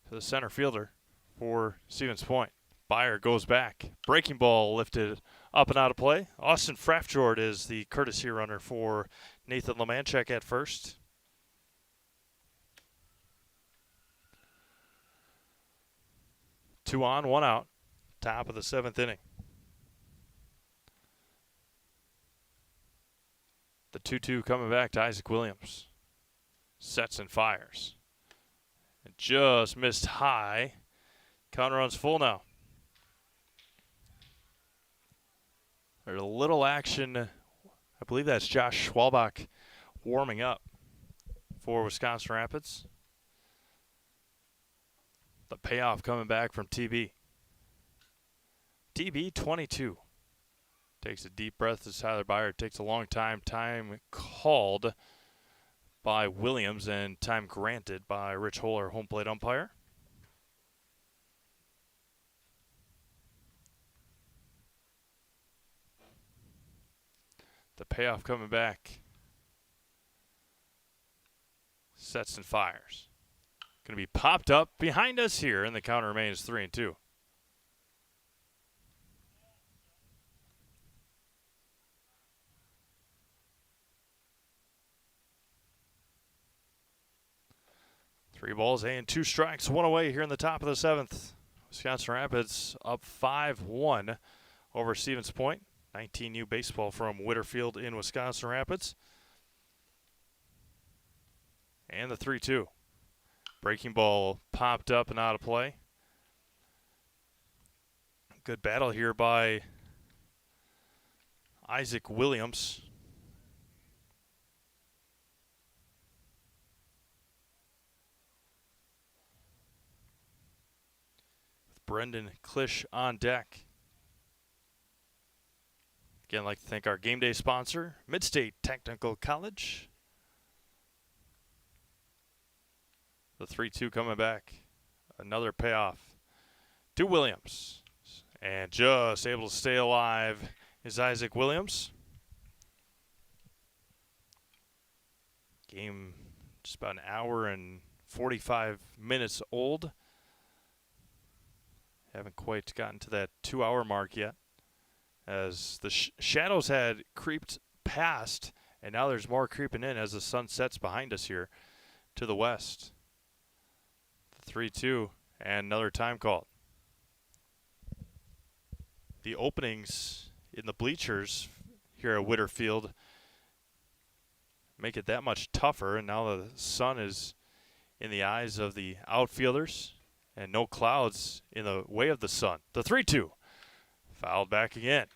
to the center fielder for Stevens Point. Byer goes back. Breaking ball lifted up and out of play. Austin Frafjord is the courtesy runner for Nathan Lemanchek at first. Two on, 1 out. Top of the 7th inning. The 2-2 coming back to Isaac Williams. Sets and fires. It just missed high. Counter runs full now. There's a little action. I believe that's Josh Schwalbach warming up for Wisconsin Rapids. The payoff coming back from TB. TB 22. Takes a deep breath as Tyler Byer takes a long time. Time called by Williams and time granted by Rich Holler, home plate umpire. The payoff coming back. Sets and fires. Going to be popped up behind us here, and the count remains 3-2. Three balls and 2 strikes, 1 away here in the top of the 7th. Wisconsin Rapids up 5-1 over Stevens Point. 19U baseball from Witter Field in Wisconsin Rapids. And the 3-2. Breaking ball popped up and out of play. Good battle here by Isaac Williams. With Brendan Klisch on deck. Again, I'd like to thank our game day sponsor, Midstate Technical College. The 3-2 coming back. Another payoff to Williams. And just able to stay alive is Isaac Williams. Game just about an hour and 45 minutes old. Haven't quite gotten to that 2-hour mark yet, as the shadows had creeped past, and now there's more creeping in as the sun sets behind us here to the west. The 3-2 and another time call. The openings in the bleachers here at Witter Field make it that much tougher. And now the sun is in the eyes of the outfielders, and no clouds in the way of the sun. The 3-2. Fouled back again.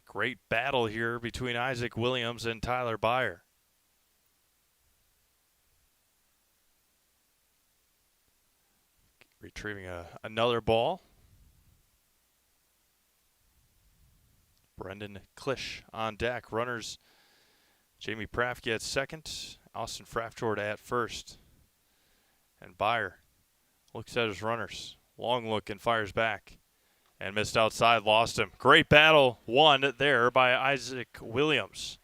Great battle here between Isaac Williams and Tyler Byer. Retrieving another ball. Brendan Klisch on deck. Runners, Jamie Prafke at second, Austin Fraftord at first. And Byer looks at his runners. Long look and fires back. And missed outside, lost him. Great battle won there by Isaac Williams.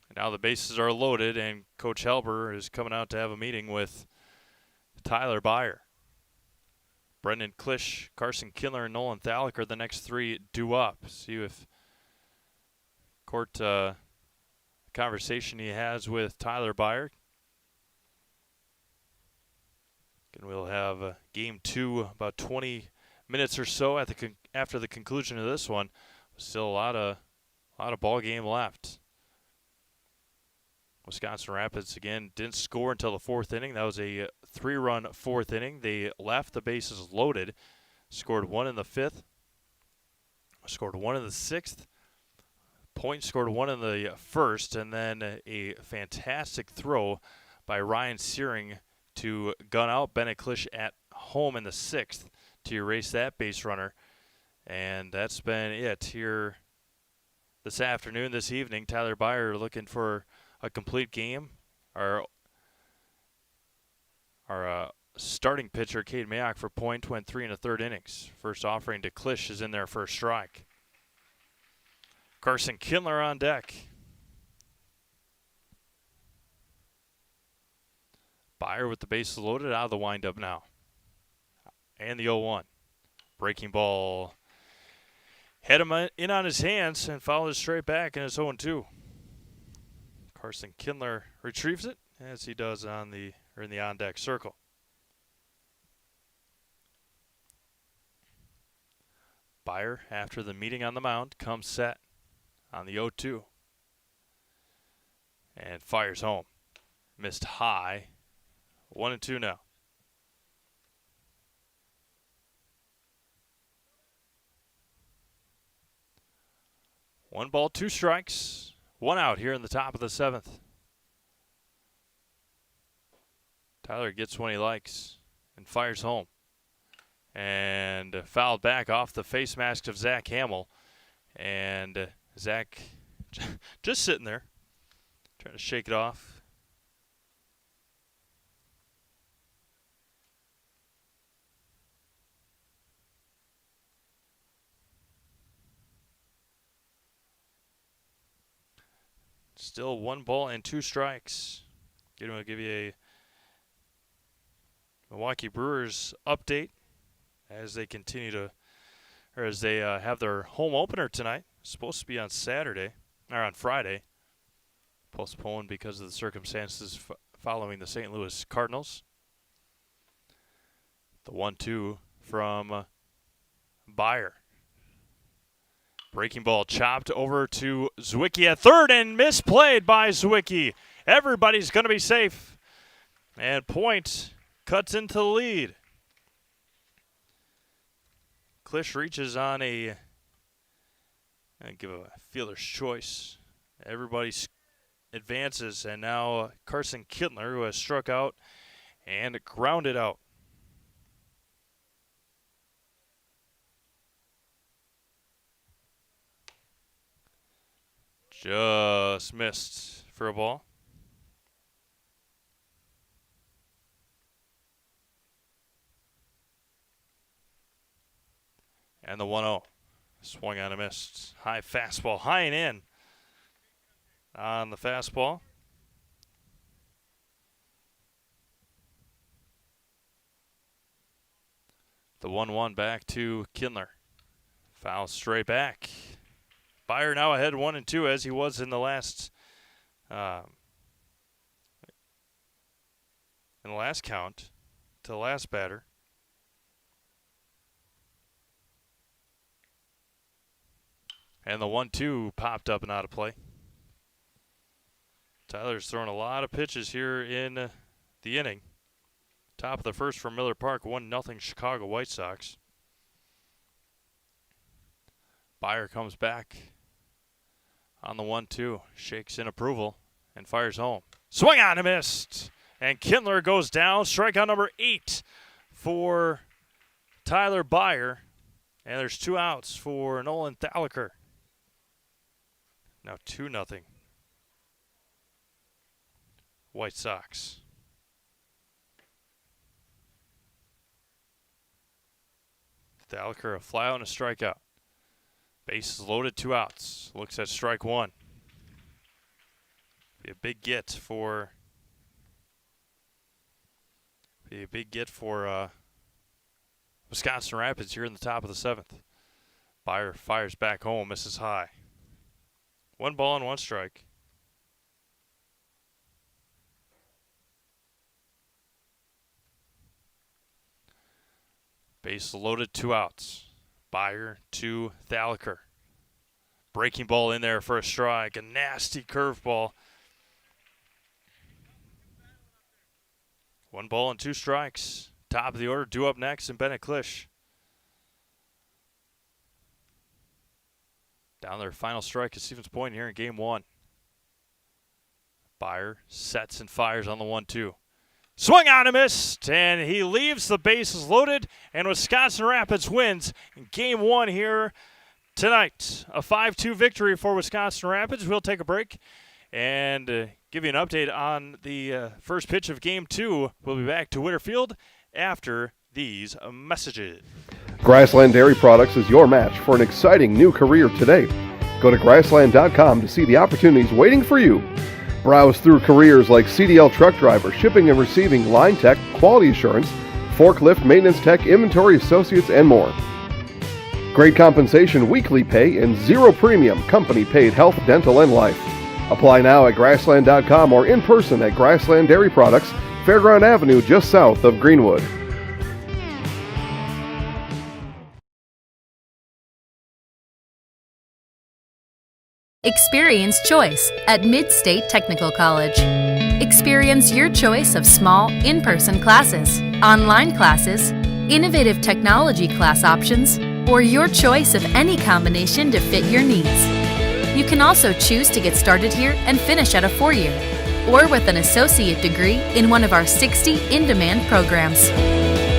And now the bases are loaded, and Coach Helber is coming out to have a meeting with Tyler Byer. Brendan Klisch, Carson Kindler, and Nolan Thalick are the next three due up. See if court conversation he has with Tyler Byer. And we'll have game two about 20 minutes or so after the conclusion of this one. Still a lot of ball game left. Wisconsin Rapids, again, didn't score until the fourth inning. That was a 3-run fourth inning. They left the bases loaded, scored one in the fifth, scored one in the sixth. Point scored one in the first, and then a fantastic throw by Ryan Searing to gun out Bennett Klisch at home in the sixth to erase that base runner. And that's been it here this afternoon, this evening. Tyler Byer looking for a complete game. Our starting pitcher, Cade Mayock, for Point went 3 1/3 innings. First offering to Klisch is in there for a strike. Carson Kindler on deck. Byer with the bases loaded, out of the windup now. And the 0-1. Breaking ball. Had him in on his hands and fouled it straight back, and it's 0-2. Carson Kindler retrieves it, as he does in the on-deck circle. Byer, after the meeting on the mound, comes set on the 0-2. And fires home. Missed high. 1-2 now. One ball, two strikes. One out here in the top of the seventh. Tyler gets one he likes and fires home. And fouled back off the face mask of Zach Hamill. And Zach just sitting there, trying to shake it off. Still 1 ball and 2 strikes. I'll give you a Milwaukee Brewers update as they continue to, or as they have their home opener tonight. It's supposed to be on Saturday, or on Friday. Postponed because of the circumstances following the St. Louis Cardinals. The 1-2 from Byer. Breaking ball chopped over to Zwicky at third and misplayed by Zwicky. Everybody's going to be safe. And Point cuts into the lead. Klisch reaches on I give a fielder's choice. Everybody advances, and now Carson Kindler, who has struck out and grounded out. Just missed for a ball. And the 1-0. Swung on and missed. High fastball, high and in on the fastball. The 1-1 back to Kindler. Foul straight back. Byer now ahead 1-2 as he was in the last count to the last batter. And the 1-2 popped up and out of play. Tyler's thrown a lot of pitches here in the inning. Top of the first for Miller Park, 1-0 Chicago White Sox. Byer comes back on the 1-2, shakes in approval, and fires home. Swing on and missed. And Kindler goes down. Strikeout number 8 for Tyler Byer. And there's 2 outs for Nolan Thalaker. Now 2-0. White Sox. Thalaker, a fly out and a strikeout. Bases loaded, 2 outs. Looks at strike 1. Be a big get for Wisconsin Rapids here in the top of the 7th. Byer fires back home, misses high. 1 ball and 1 strike. Base loaded, 2 outs. Byer to Thalaker. Breaking ball in there for a strike. A nasty curveball. 1 ball and 2 strikes. Top of the order, due up next, and Bennett Klisch. Down their final strike at Stevens Point here in game 1. Byer sets and fires on the 1-2. Swung on and missed, and he leaves the bases loaded, and Wisconsin Rapids wins in game 1 here tonight. A 5-2 victory for Wisconsin Rapids. We'll take a break and give you an update on the first pitch of game 2. We'll be back to Witter Field after these messages. Grassland Dairy Products is your match for an exciting new career today. Go to grassland.com to see the opportunities waiting for you. Browse through careers like CDL truck driver, shipping and receiving, line tech, quality assurance, forklift, maintenance tech, inventory associates, and more. Great compensation, weekly pay, and 0 premium company paid health, dental, and life. Apply now at grassland.com or in person at Grassland Dairy Products, Fairground Avenue, just south of Greenwood. Experience choice at Mid-State Technical College. Experience your choice of small, in-person classes, online classes, innovative technology class options, or your choice of any combination to fit your needs. You can also choose to get started here and finish at a 4-year, or with an associate degree in one of our 60 in-demand programs.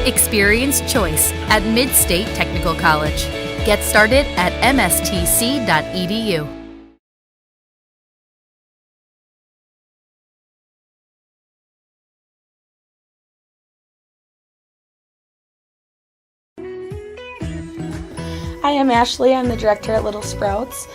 Experience choice at Mid-State Technical College. Get started at mstc.edu. Hi, I'm Ashley. I'm the director at Little Sprouts.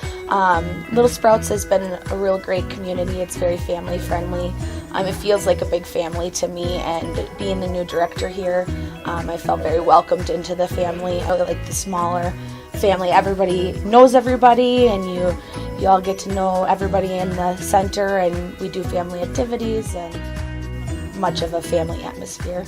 Little Sprouts has been a real great community. It's very family friendly. It feels like a big family to me, and being the new director here, I felt very welcomed into the family. I like the smaller family. Everybody knows everybody, and you all get to know everybody in the center, and we do family activities and much of a family atmosphere.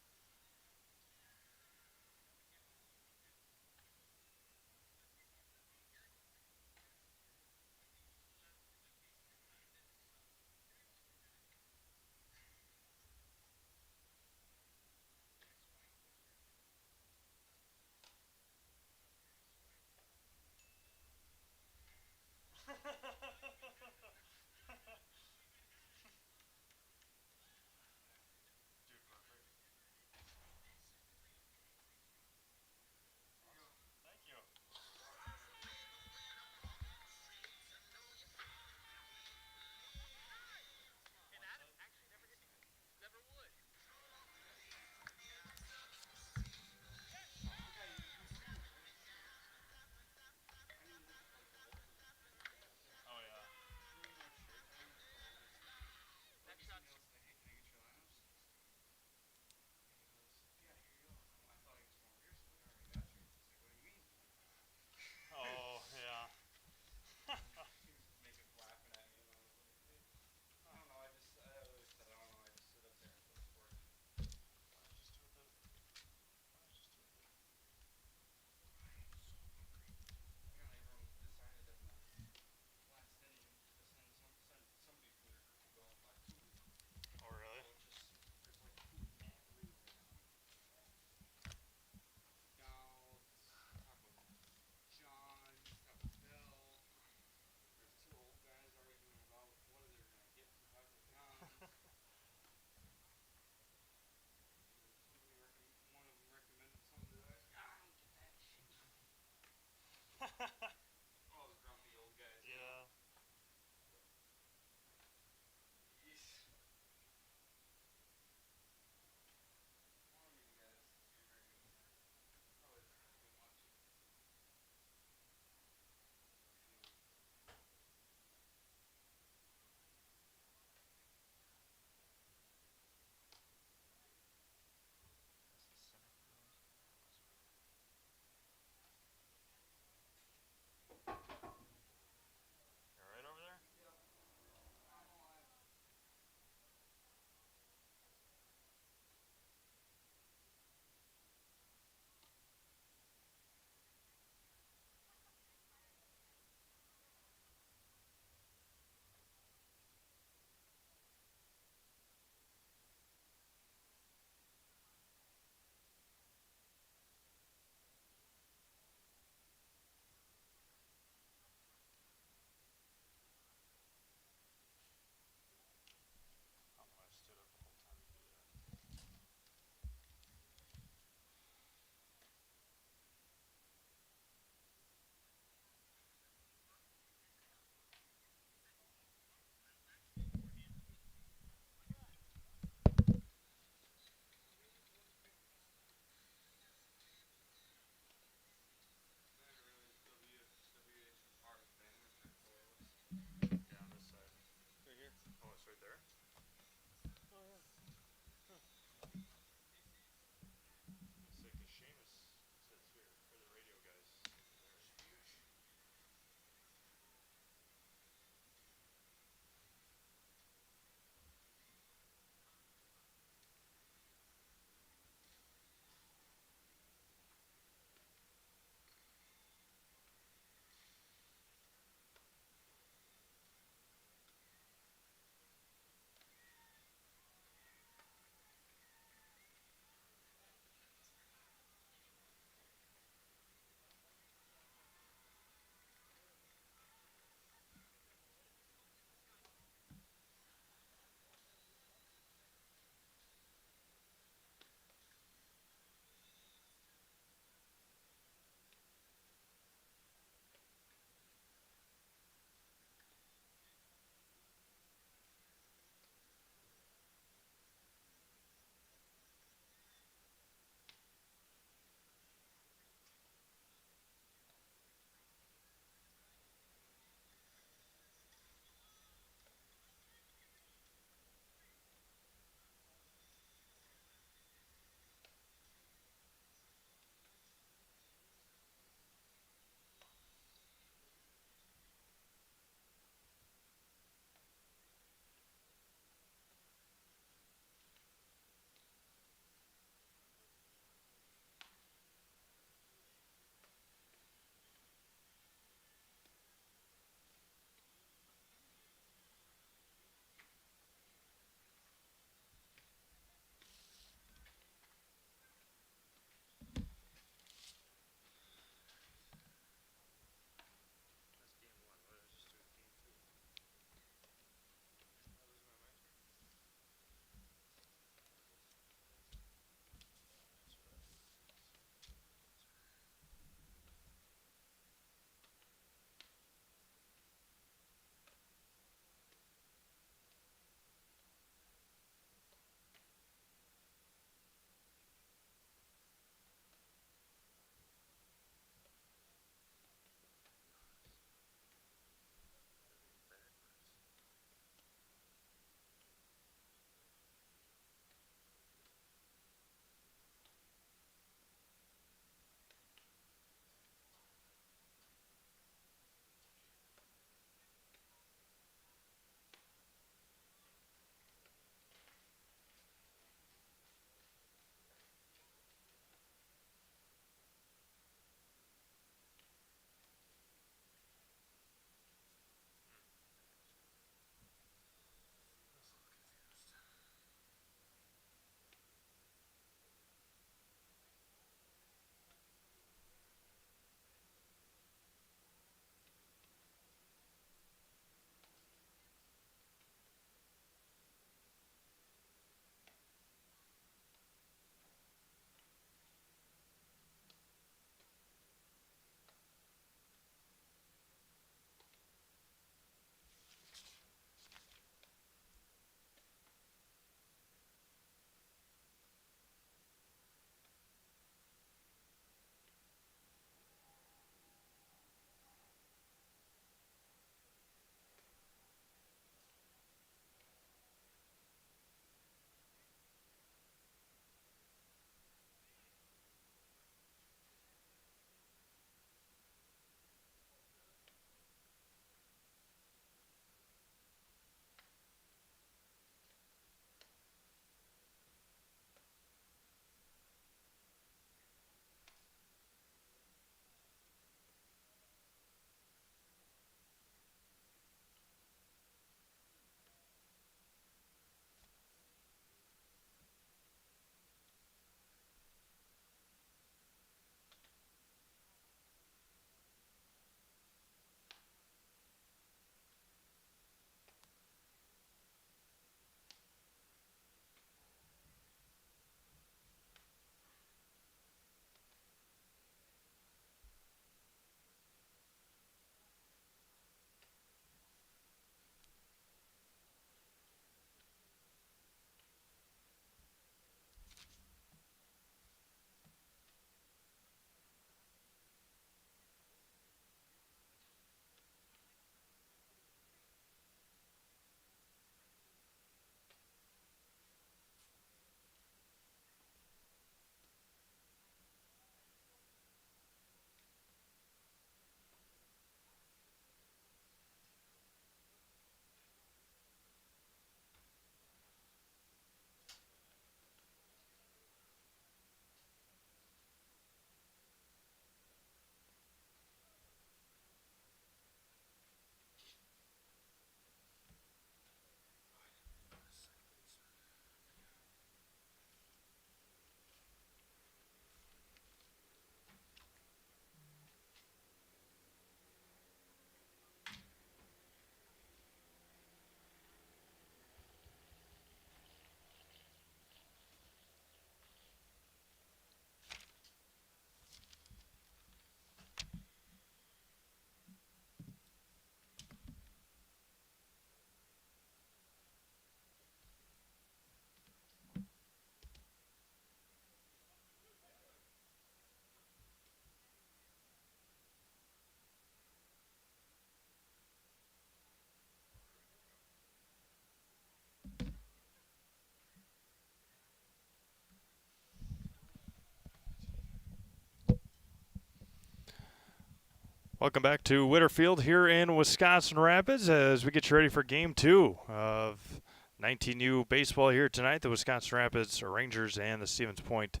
Welcome back to Witter Field here in Wisconsin Rapids as we get you ready for Game 2 of 19U baseball here tonight. The Wisconsin Rapids Rangers and the Stevens Point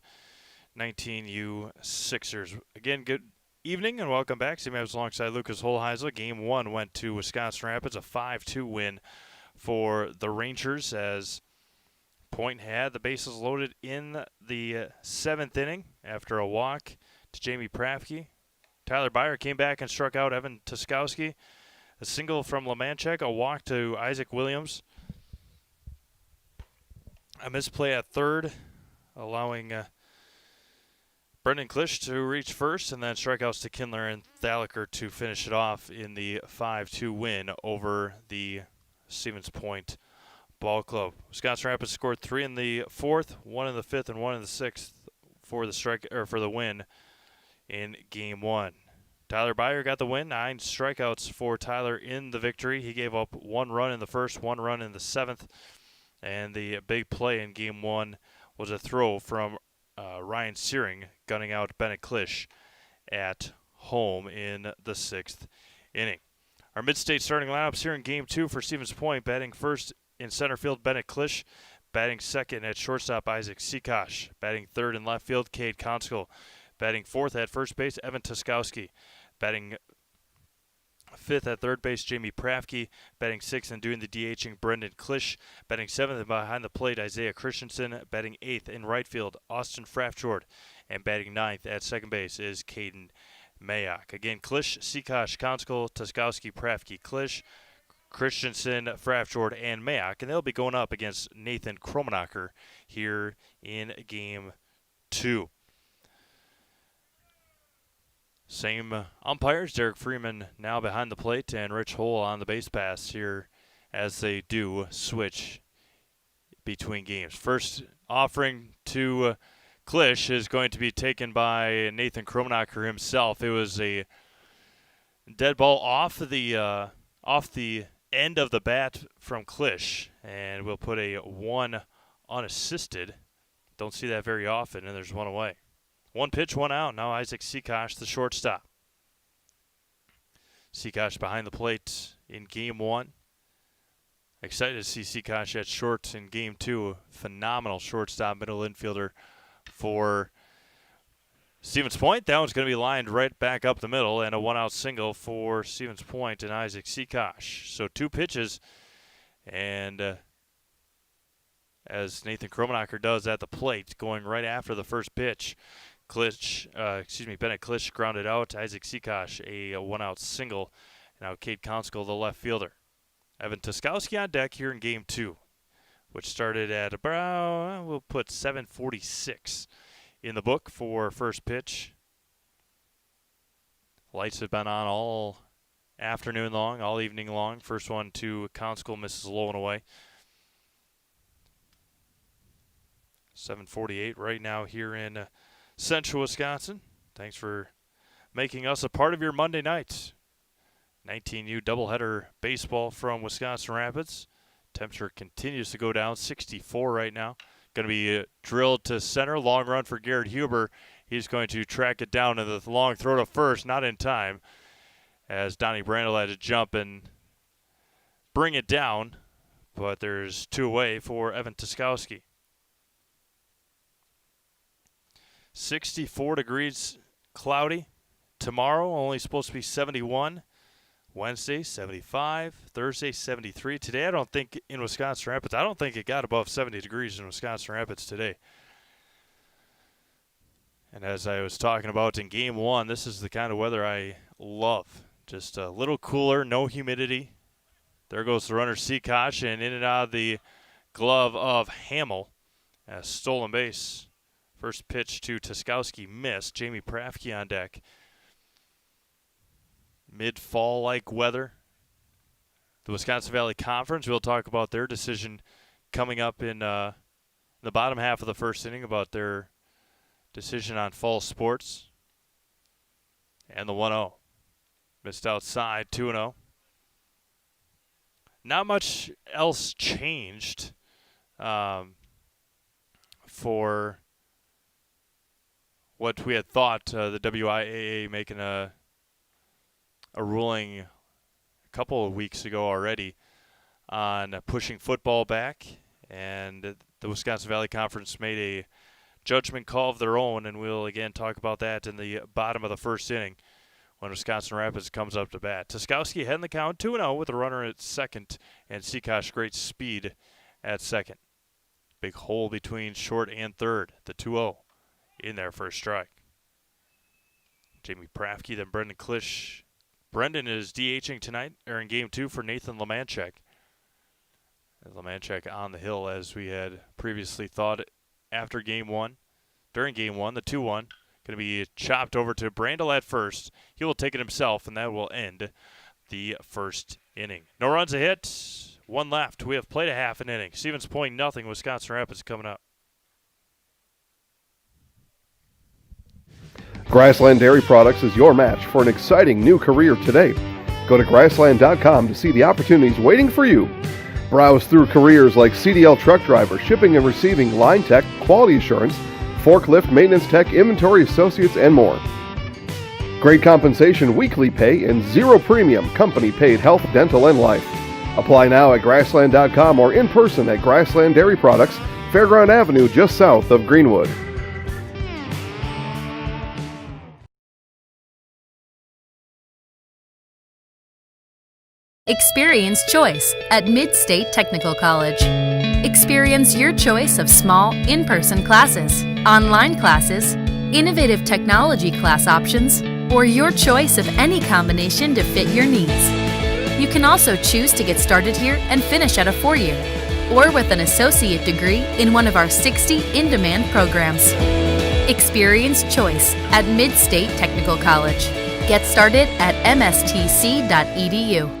19U Sixers. Again, good evening and welcome back. Steve Mavs alongside Lucas Holheisel. Game 1 went to Wisconsin Rapids, a 5-2 win for the Rangers as Point had the bases loaded in the 7th inning after a walk to Jamie Prafke. Tyler Byer came back and struck out Evan Tuskowski. A single from Lemanchek, a walk to Isaac Williams. A misplay at third, allowing Brendan Klisch to reach first, and then strikeouts to Kindler and Thalacker to finish it off in the 5-2 win over the Stevens Point Ball Club. Wisconsin Rapids scored 3 in the 4th, 1 in the 5th, and 1 in the 6th for the win in Game 1. Tyler Byer got the win, 9 strikeouts for Tyler in the victory. He gave up 1 run in the 1st, 1 run in the 7th, and the big play in Game 1 was a throw from Ryan Searing, gunning out Bennett Klisch at home in the 6th inning. Our mid-state starting lineups here in Game 2 for Stevens Point. Batting first in center field, Bennett Klisch. Batting second at shortstop, Isaac Sikosh. Batting third in left field, Cade Conskill. Batting fourth at first base, Evan Tuskowski. Batting fifth at third base, Jamie Prafke. Batting sixth and doing the DHing, Brendan Klisch. Batting seventh and behind the plate, Isaiah Christensen. Batting eighth in right field, Austin Frafjord. And batting ninth at second base is Caden Mayock. Again, Klisch, Sikosh, Conskill, Tuskowski, Prafke, Klisch, Christensen, Frafjord, and Mayock. And they'll be going up against Nathan Kromenacher here in Game 2. Same umpires, Derek Freeman now behind the plate and Rich Hole on the base pass here as they do switch between games. First offering to Klisch is going to be taken by Nathan Kromenacher himself. It was a dead ball off the end of the bat from Klisch, and we'll put a 1 unassisted. Don't see that very often, and there's 1 away. 1 pitch, 1 out. Now Isaac Sikosh, the shortstop. Sikosh behind the plate in Game 1. Excited to see Sikosh at short in Game 2. Phenomenal shortstop, middle infielder for Stevens Point. That one's going to be lined right back up the middle, and a 1-out single for Stevens Point and Isaac Sikosh. So 2 pitches, and as Nathan Kromenacher does at the plate, going right after the first pitch, Bennett Klisch grounded out. Isaac Sikosh, a 1-out single. Now Cade Conskill, the left fielder. Evan Tuskowski on deck here in Game 2, which started at about, we'll put 7:46 in the book for first pitch. Lights have been on all afternoon long, all evening long. First one to Conskill, misses low and away. 7:48 right now here in Central Wisconsin. Thanks for making us a part of your Monday night. 19U doubleheader baseball from Wisconsin Rapids. Temperature continues to go down, 64 right now. Going to be drilled to center. Long run for Garrett Huber. He's going to track it down to the long throw to first, not in time, as Donnie Brandel had to jump and bring it down. But there's 2 away for Evan Tuskowski. 64 degrees, cloudy. Tomorrow only supposed to be 71. Wednesday 75. Thursday 73. Today I don't think in Wisconsin Rapids, I don't think it got above 70 degrees in Wisconsin Rapids today. And as I was talking about in Game 1, this is the kind of weather I love. Just a little cooler, no humidity. There goes the runner Sikosh, and in and out of the glove of Hamill. A stolen base. First pitch to Tuskowski missed. Jamie Prafke on deck. Mid-fall-like weather. The Wisconsin Valley Conference, we'll talk about their decision coming up in the bottom half of the first inning about their decision on fall sports. And the 1-0. Missed outside, 2-0. Not much else changed for what we had thought, the WIAA making a a ruling a couple of weeks ago already on pushing football back, and the Wisconsin Valley Conference made a judgment call of their own, and we'll again talk about that in the bottom of the first inning when Wisconsin Rapids comes up to bat. Tuskowski heading the count 2-0 with a runner at second, and Seacosh great speed at second. Big hole between short and third, the 2-0 in there for a strike. Jamie Prafke, then Brendan Klisch. Brendan is DHing tonight, or in game 2 for Nathan Lemanchek. Lemanchek on the hill, as we had previously thought after game 1. During game 1, the 2-1, going to be chopped over to Brandel at first. He will take it himself, and that will end the first inning. No runs, a hit, 1 left. We have played a half an inning. Stevens Point, nothing. Wisconsin Rapids coming up. Grassland Dairy Products is your match for an exciting new career today. Go to grassland.com to see the opportunities waiting for you. Browse through careers like CDL truck driver, shipping and receiving, line tech, quality assurance, forklift, maintenance tech, inventory associates, and more. Great compensation, weekly pay, and zero premium, company paid health, dental, and life. Apply now at grassland.com or in person at Grassland Dairy Products, Fairground Avenue, just south of Greenwood. Experience choice at Mid-State Technical College. Experience your choice of small, in-person classes, online classes, innovative technology class options, or your choice of any combination to fit your needs. You can also choose to get started here and finish at a 4-year, or with an associate degree in one of our 60 in-demand programs. Experience choice at Mid-State Technical College. Get started at mstc.edu.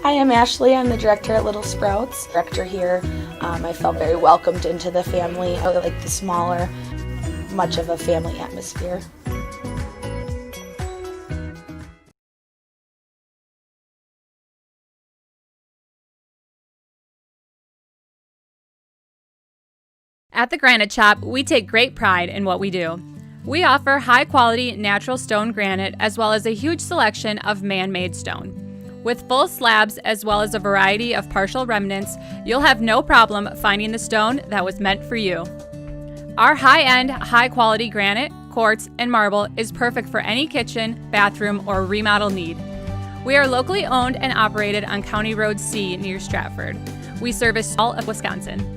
Hi, I'm Ashley. I'm the director at Little Sprouts. Director here. I felt very welcomed into the family. I like the smaller, much of a family atmosphere. At the Granite Shop, we take great pride in what we do. We offer high-quality natural stone granite as well as a huge selection of man-made stone. With full slabs as well as a variety of partial remnants, you'll have no problem finding the stone that was meant for you. Our high-end, high-quality granite, quartz, and marble is perfect for any kitchen, bathroom, or remodel need. We are locally owned and operated on County Road C near Stratford. We service all of Wisconsin.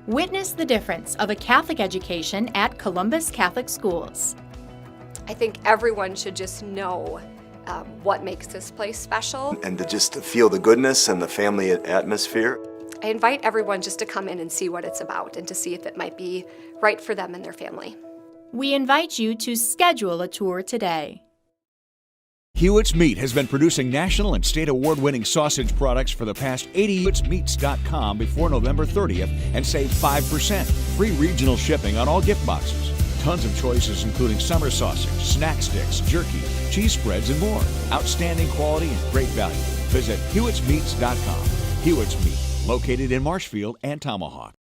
Witness the difference of a Catholic education at Columbus Catholic Schools. I think everyone should just know what makes this place special. And to just feel the goodness and the family atmosphere. I invite everyone just to come in and see what it's about and to see if it might be right for them and their family. We invite you to schedule a tour today. Hewitt's Meat has been producing national and state award-winning sausage products for the past 80 years. HewittsMeats.com before November 30th and save 5%. Free regional shipping on all gift boxes. Tons of choices including summer sausage, snack sticks, jerky, cheese spreads, and more. Outstanding quality and great value. Visit HewittsMeats.com. Hewitt's Meat, located in Marshfield and Tomahawk.